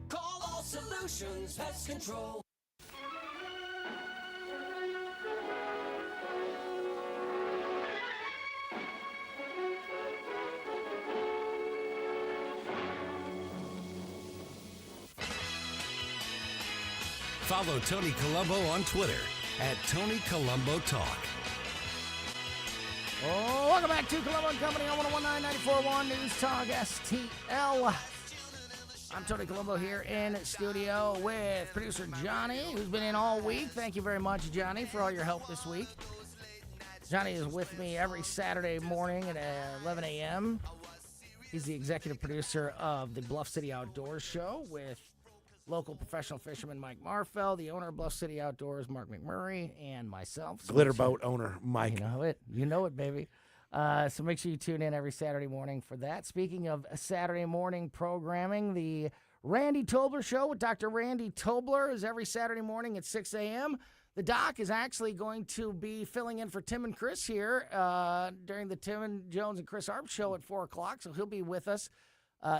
call All Solutions Pest Control. Follow Tony Colombo on Twitter at Tony Colombo Talk. Oh, welcome back to Colombo Company on 1019 94.1 News Talk STL. I'm Tony Colombo here in studio with producer Johnny, who's been in all week. Thank you very much, Johnny, for all your help this week. Johnny is with me every Saturday morning at 11 a.m. He's the executive producer of the Bluff City Outdoors Show with local professional fisherman Mike Marfell, the owner of Bluff City Outdoors, Mark McMurray, and myself. So Glitter boat owner, Mike. You know it, baby. So make sure you tune in every Saturday morning for that. Speaking of Saturday morning programming, the Randy Tobler Show with Dr. Randy Tobler is every Saturday morning at 6 a.m. The doc is actually going to be filling in for Tim and Chris here during the Tim and Jones and Chris Arp Show at 4 o'clock, so he'll be with us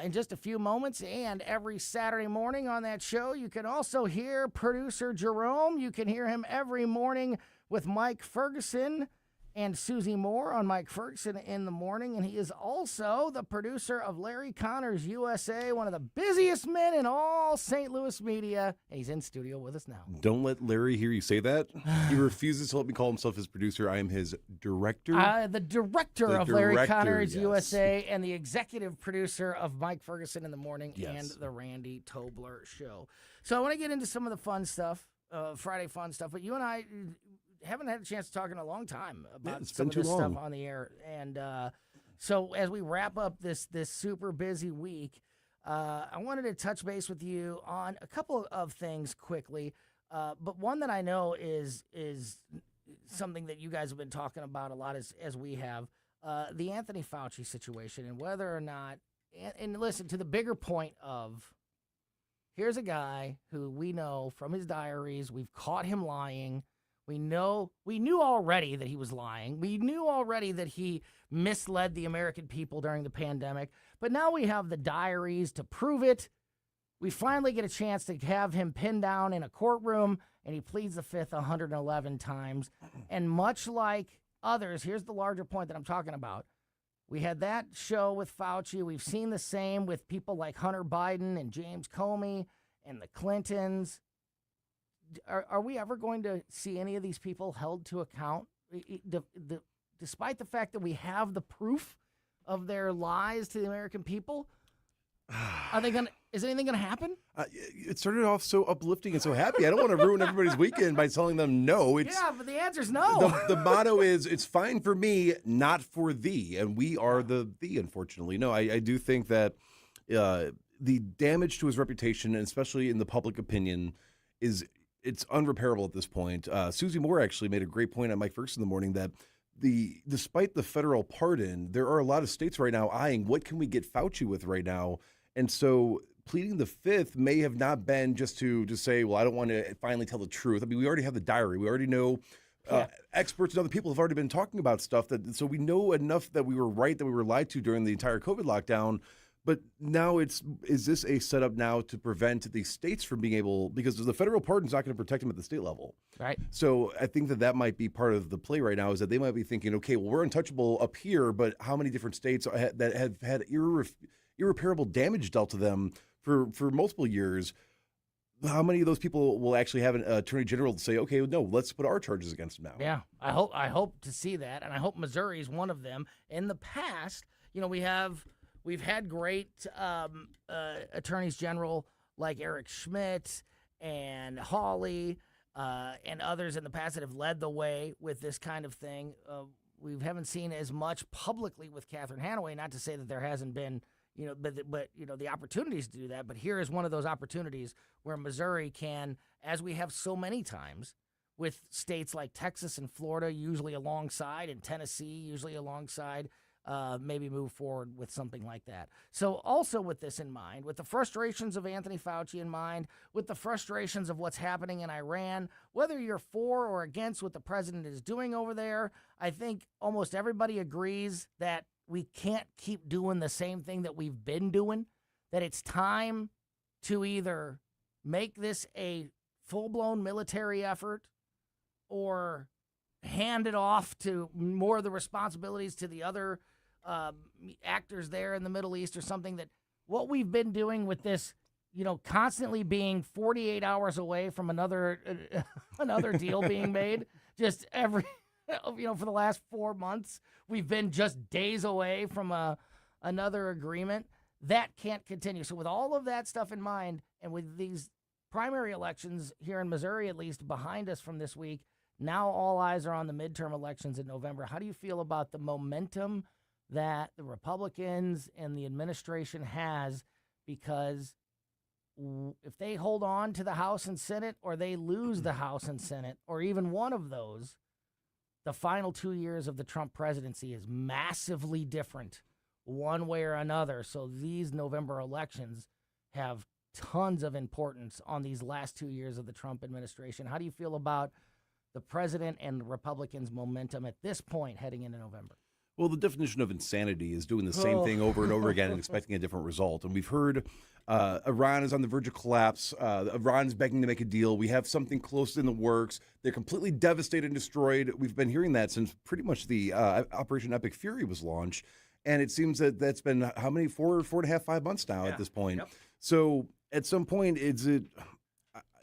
in just a few moments. And every Saturday morning on that show, you can also hear producer Jerome. You can hear him every morning with Mike Ferguson and Susie Moore on Mike Ferguson in the morning. And he is also the producer of Larry Connors USA, one of the busiest men in all St. Louis media. And he's in studio with us now. Don't let Larry hear you say that. He refuses to let me call himself his producer. I am his director. The director of Larry Connors USA and the executive producer of Mike Ferguson in the morning and the Randy Tobler Show. So I want to get into some of the fun stuff, Friday fun stuff. But you and I haven't had a chance to talk in a long time about some of this stuff on the air. And so as we wrap up this super busy week, I wanted to touch base with you on a couple of things quickly. But one that I know is something that you guys have been talking about a lot as we have, the Anthony Fauci situation and whether or not and listen to the bigger point of, here's a guy who we know from his diaries, we've caught him lying. We knew already that he was lying. We knew already that he misled the American people during the pandemic. But now we have the diaries to prove it. We finally get a chance to have him pinned down in a courtroom, and he pleads the fifth 111 times. And much like others, here's the larger point that I'm talking about. We had that show with Fauci. We've seen the same with people like Hunter Biden and James Comey and the Clintons. Are we ever going to see any of these people held to account? Despite the fact that we have the proof of their lies to the American people, is anything going to happen? It started off so uplifting and so happy. I don't want to ruin everybody's weekend by telling them no. Yeah, but the answer's no. The motto is, it's fine for me, not for thee. And we are the thee, unfortunately. No, I do think that the damage to his reputation, and especially in the public opinion, it's unrepairable at this point. Susie Moore actually made a great point on Mike Ferguson in the morning that despite the federal pardon, there are a lot of states right now eyeing what can we get Fauci with right now. And so pleading the fifth may have not been just to say, well, I don't want to finally tell the truth. I mean, we already have the diary. We already know experts and other people have already been talking about stuff. So we know enough that we were right, that we were lied to during the entire COVID lockdown. But now is this a setup now to prevent the states from being able, because the federal pardon is not going to protect them at the state level. Right. So I think that might be part of the play right now, is that they might be thinking, okay, well, we're untouchable up here, but how many different states that have had irreparable damage dealt to them for multiple years? How many of those people will actually have an attorney general to say, okay, no, let's put our charges against them now? Yeah, I hope to see that, and I hope Missouri is one of them. In the past, we've had great attorneys general like Eric Schmidt and Hawley and others in the past that have led the way with this kind of thing. We haven't seen as much publicly with Catherine Hanaway, not to say that there hasn't been, but the opportunities to do that. But here is one of those opportunities where Missouri can, as we have so many times with states like Texas and Florida usually alongside, and Tennessee usually alongside, maybe move forward with something like that. So also with this in mind, with the frustrations of Anthony Fauci in mind, with the frustrations of what's happening in Iran, whether you're for or against what the president is doing over there, I think almost everybody agrees that we can't keep doing the same thing that we've been doing, that it's time to either make this a full-blown military effort or hand it off to more of the responsibilities to the other actors there in the Middle East, or something. That what we've been doing with this, constantly being 48 hours away from another deal being made, just every, for the last 4 months, we've been just days away from another agreement. That can't continue. So with all of that stuff in mind, and with these primary elections here in Missouri, at least behind us from this week, now all eyes are on the midterm elections in November. How do you feel about the momentum that the Republicans and the administration has? Because if they hold on to the House and Senate, or they lose the House and Senate, or even one of those, the final 2 years of the Trump presidency is massively different one way or another. So these November elections have tons of importance on these last 2 years of the Trump administration. How do you feel about the president and the Republicans' momentum at this point heading into November? Well, the definition of insanity is doing the same thing over and over again and expecting a different result. And we've heard Iran is on the verge of collapse. Iran is begging to make a deal. We have something close in the works. They're completely devastated and destroyed. We've been hearing that since pretty much the Operation Epic Fury was launched. And it seems that that's been how many, 4.5, 5 months now at this point. Yep. So at some point,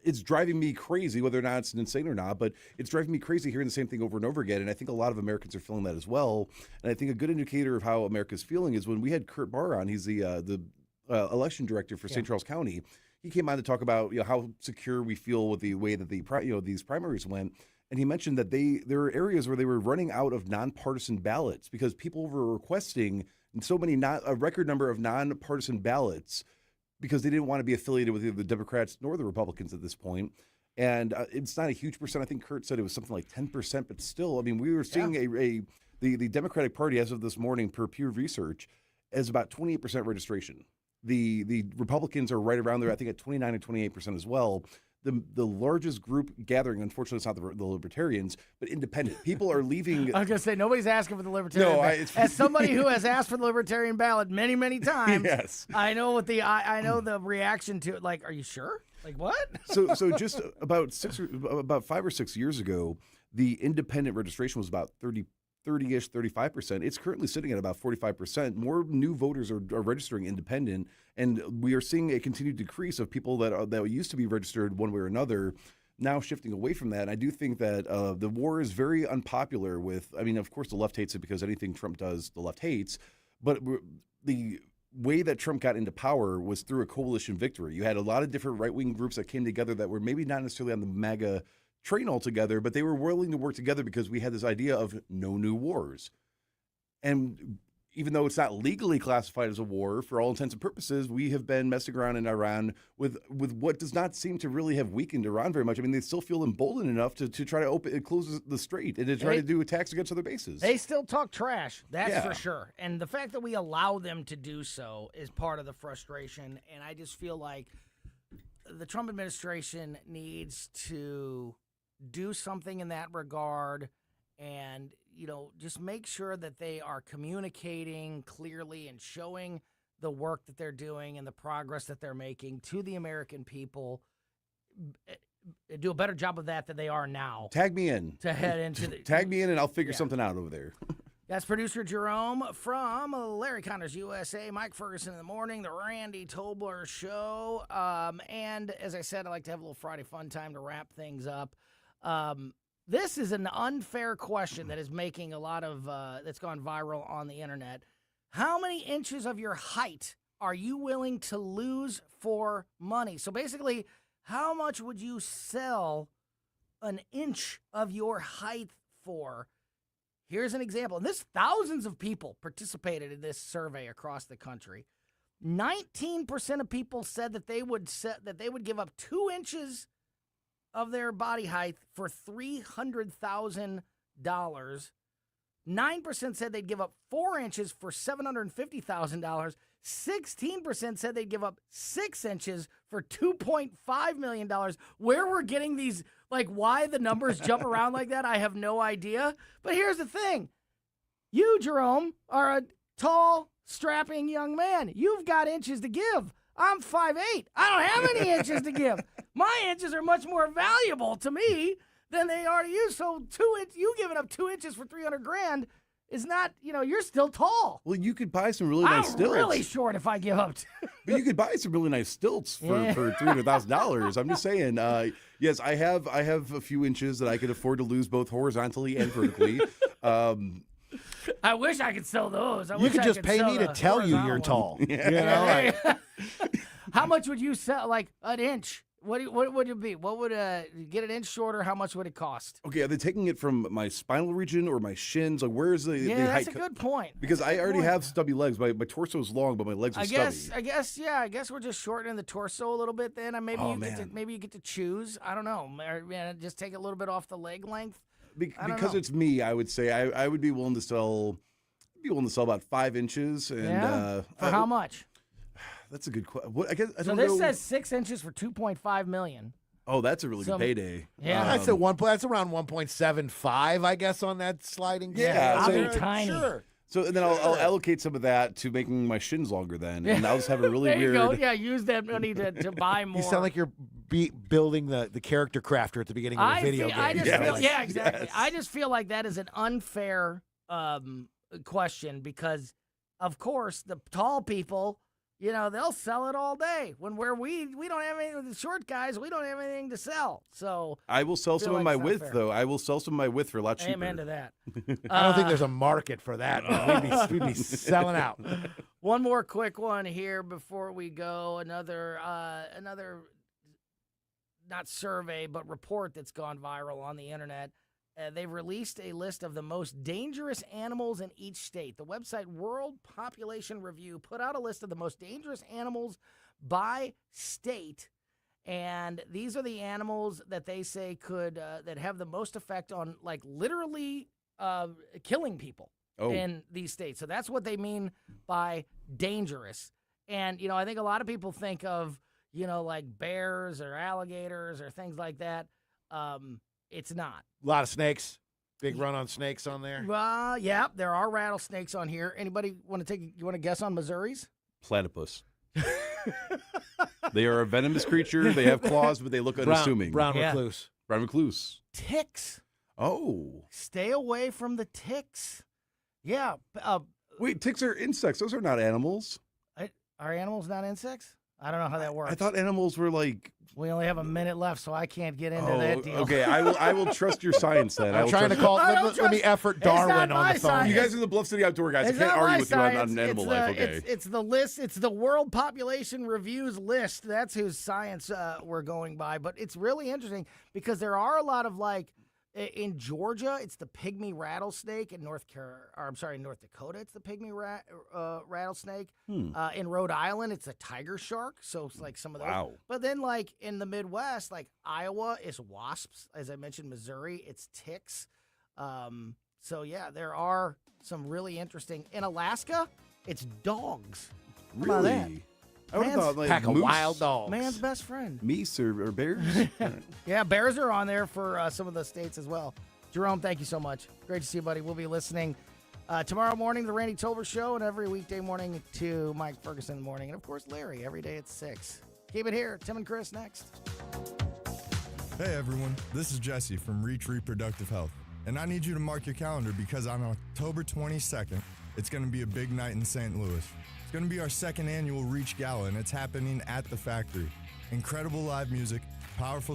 it's driving me crazy, whether or not it's insane or not, but it's driving me crazy hearing the same thing over and over again. And I think a lot of Americans are feeling that as well. And I think a good indicator of how America's feeling is when we had Kurt Barr on. He's the election director for St. Charles County. He came on to talk about how secure we feel with the way that these primaries went. And he mentioned that there are areas where they were running out of nonpartisan ballots because people were requesting a record number of nonpartisan ballots, because they didn't want to be affiliated with either the Democrats nor the Republicans at this point. And it's not a huge percent. I think Kurt said it was something like 10%, but still, I mean, we were seeing the Democratic Party, as of this morning, per Pew Research, is about 28% registration. The Republicans are right around there, I think at 29 and 28% as well. The largest group gathering, unfortunately, it's not the Libertarians, but independent. People are leaving. I was going to say, nobody's asking for the Libertarian ballot. As somebody who has asked for the Libertarian ballot many, many times, yes. I know what I know the reaction to it. Like, are you sure? Like, what? So just about 5 or 6 years ago, the independent registration was about 30-ish, 35%. It's currently sitting at about 45%. More new voters are registering independent, and we are seeing a continued decrease of people that used to be registered one way or another, now shifting away from that. And I do think that the war is very unpopular with, I mean, of course, the left hates it because anything Trump does, the left hates, but the way that Trump got into power was through a coalition victory. You had a lot of different right-wing groups that came together that were maybe not necessarily on the MAGA train altogether, but they were willing to work together because we had this idea of no new wars. And even though it's not legally classified as a war, for all intents and purposes, we have been messing around in Iran with what does not seem to really have weakened Iran very much. I mean, they still feel emboldened enough to try to close the strait and to try to do attacks against other bases. They still talk trash, that's for sure. And the fact that we allow them to do so is part of the frustration. And I just feel like the Trump administration needs to do something in that regard and, just make sure that they are communicating clearly and showing the work that they're doing and the progress that they're making to the American people. Do a better job of that than they are now. Tag me in. To head into Tag me in and I'll figure something out over there. That's producer Jerome from Larry Connors USA, Mike Ferguson in the morning, the Randy Tobler Show. And as I said, I like to have a little Friday fun time to wrap things up. This is an unfair question that is making a lot of, that's gone viral on the internet. How many inches of your height are you willing to lose for money? So basically, how much would you sell an inch of your height for? Here's an example. And this thousands of people participated in this survey across the country. 19% of people said that they would give up 2 inches of their body height for $300,000. 9% said they'd give up 4 inches for $750,000. 16% said they'd give up 6 inches for $2.5 million. Where we're getting these, why the numbers jump around like that, I have no idea. But here's the thing. You, Jerome, are a tall, strapping young man. You've got inches to give. I'm 5'8". I don't have any inches to give. My inches are much more valuable to me than they are to you. So you giving up 2 inches for $300,000 is not, you're still tall. Well, you could buy some really nice stilts. I'm really short if I give up. But you could buy some really nice stilts for $300,000. I'm just saying. Yes, I have a few inches that I could afford to lose both horizontally and vertically. I wish I could sell those. You could just pay me to tell you you're tall. How much would you sell? An inch? What would it be? What would get an inch shorter? How much would it cost? Okay, are they taking it from my spinal region or my shins? Where is the height? That's a good point. Because I already have stubby legs. My torso is long, but my legs are stubby. I guess we're just shortening the torso a little bit then. Maybe you get to choose. I don't know. Just take a little bit off the leg length. Because it's me, I would say I would be willing to sell. About 5 inches. And for how much? That's a good question. I guess I so don't this know. says 6 inches for $2.5 million. Oh, that's a really good payday. Yeah, that's around 1.75, I guess, on that sliding scale. Yeah, I'll be tiny. Sure. So and then I'll allocate some of that to making my shins longer then, and I'll just have a really there you weird. Go. Yeah, use that money to buy more. You sound like you're building the character crafter at the beginning of a video game. Exactly. Yes. I just feel like that is an unfair question because, of course, the tall people, they'll sell it all day. When we don't have anything, the short guys, we don't have anything to sell. So I will sell some of my width, though. I will sell some of my width for a lot cheaper. Amen to that. I don't think there's a market for that. We'd be selling out. One more quick one here before we go. Another not survey, but report that's gone viral on the internet. They've released a list of the most dangerous animals in each state. The website World Population Review put out a list of the most dangerous animals by state, and these are the animals that they say could that have the most effect on literally killing people in these states. So that's what they mean by dangerous. And, I think a lot of people think of, like bears or alligators or things like that. It's not. A lot of snakes. Big run on snakes on there. Well, yeah, there are rattlesnakes on here. Anybody want to guess on Missouri's? Platypus. They are a venomous creature. They have claws, but they look unassuming. Brown recluse. Brown recluse. Ticks. Oh. Stay away from the ticks. Yeah. Wait, ticks are insects. Those are not animals. Are animals not insects? I don't know how that works. I thought animals were like... We only have a minute left, so I can't get into that deal. Okay, I will trust your science then. I'm trying to call... Let me effort Darwin on the phone. Science. You guys are the Bluff City Outdoor guys. I can't argue with you on animal life. Okay. It's the list. It's the World Population Reviews list. That's whose science we're going by. But it's really interesting because there are a lot of in Georgia, it's the pygmy rattlesnake. In North Dakota, it's the pygmy rattlesnake. In Rhode Island, it's a tiger shark. So it's like some of those. Wow. But then in the Midwest, Iowa is wasps. As I mentioned, Missouri, it's ticks. So yeah, there are some really interesting. In Alaska, it's dogs. How about that? Really? I would have thought pack moose, of wild dogs. Man's best friend. Meese or bears? Yeah, bears are on there for some of the states as well. Jerome, thank you so much. Great to see you, buddy. We'll be listening tomorrow morning to the Randy Tolbert Show and every weekday morning to Mike Ferguson in the morning. And, of course, Larry every day at 6. Keep it here. Tim and Chris next. Hey, everyone. This is Jesse from Reach Reproductive Health. And I need you to mark your calendar because on October 22nd, it's going to be a big night in St. Louis. It's going to be our second annual Reach Gala, and it's happening at the factory. Incredible live music, powerful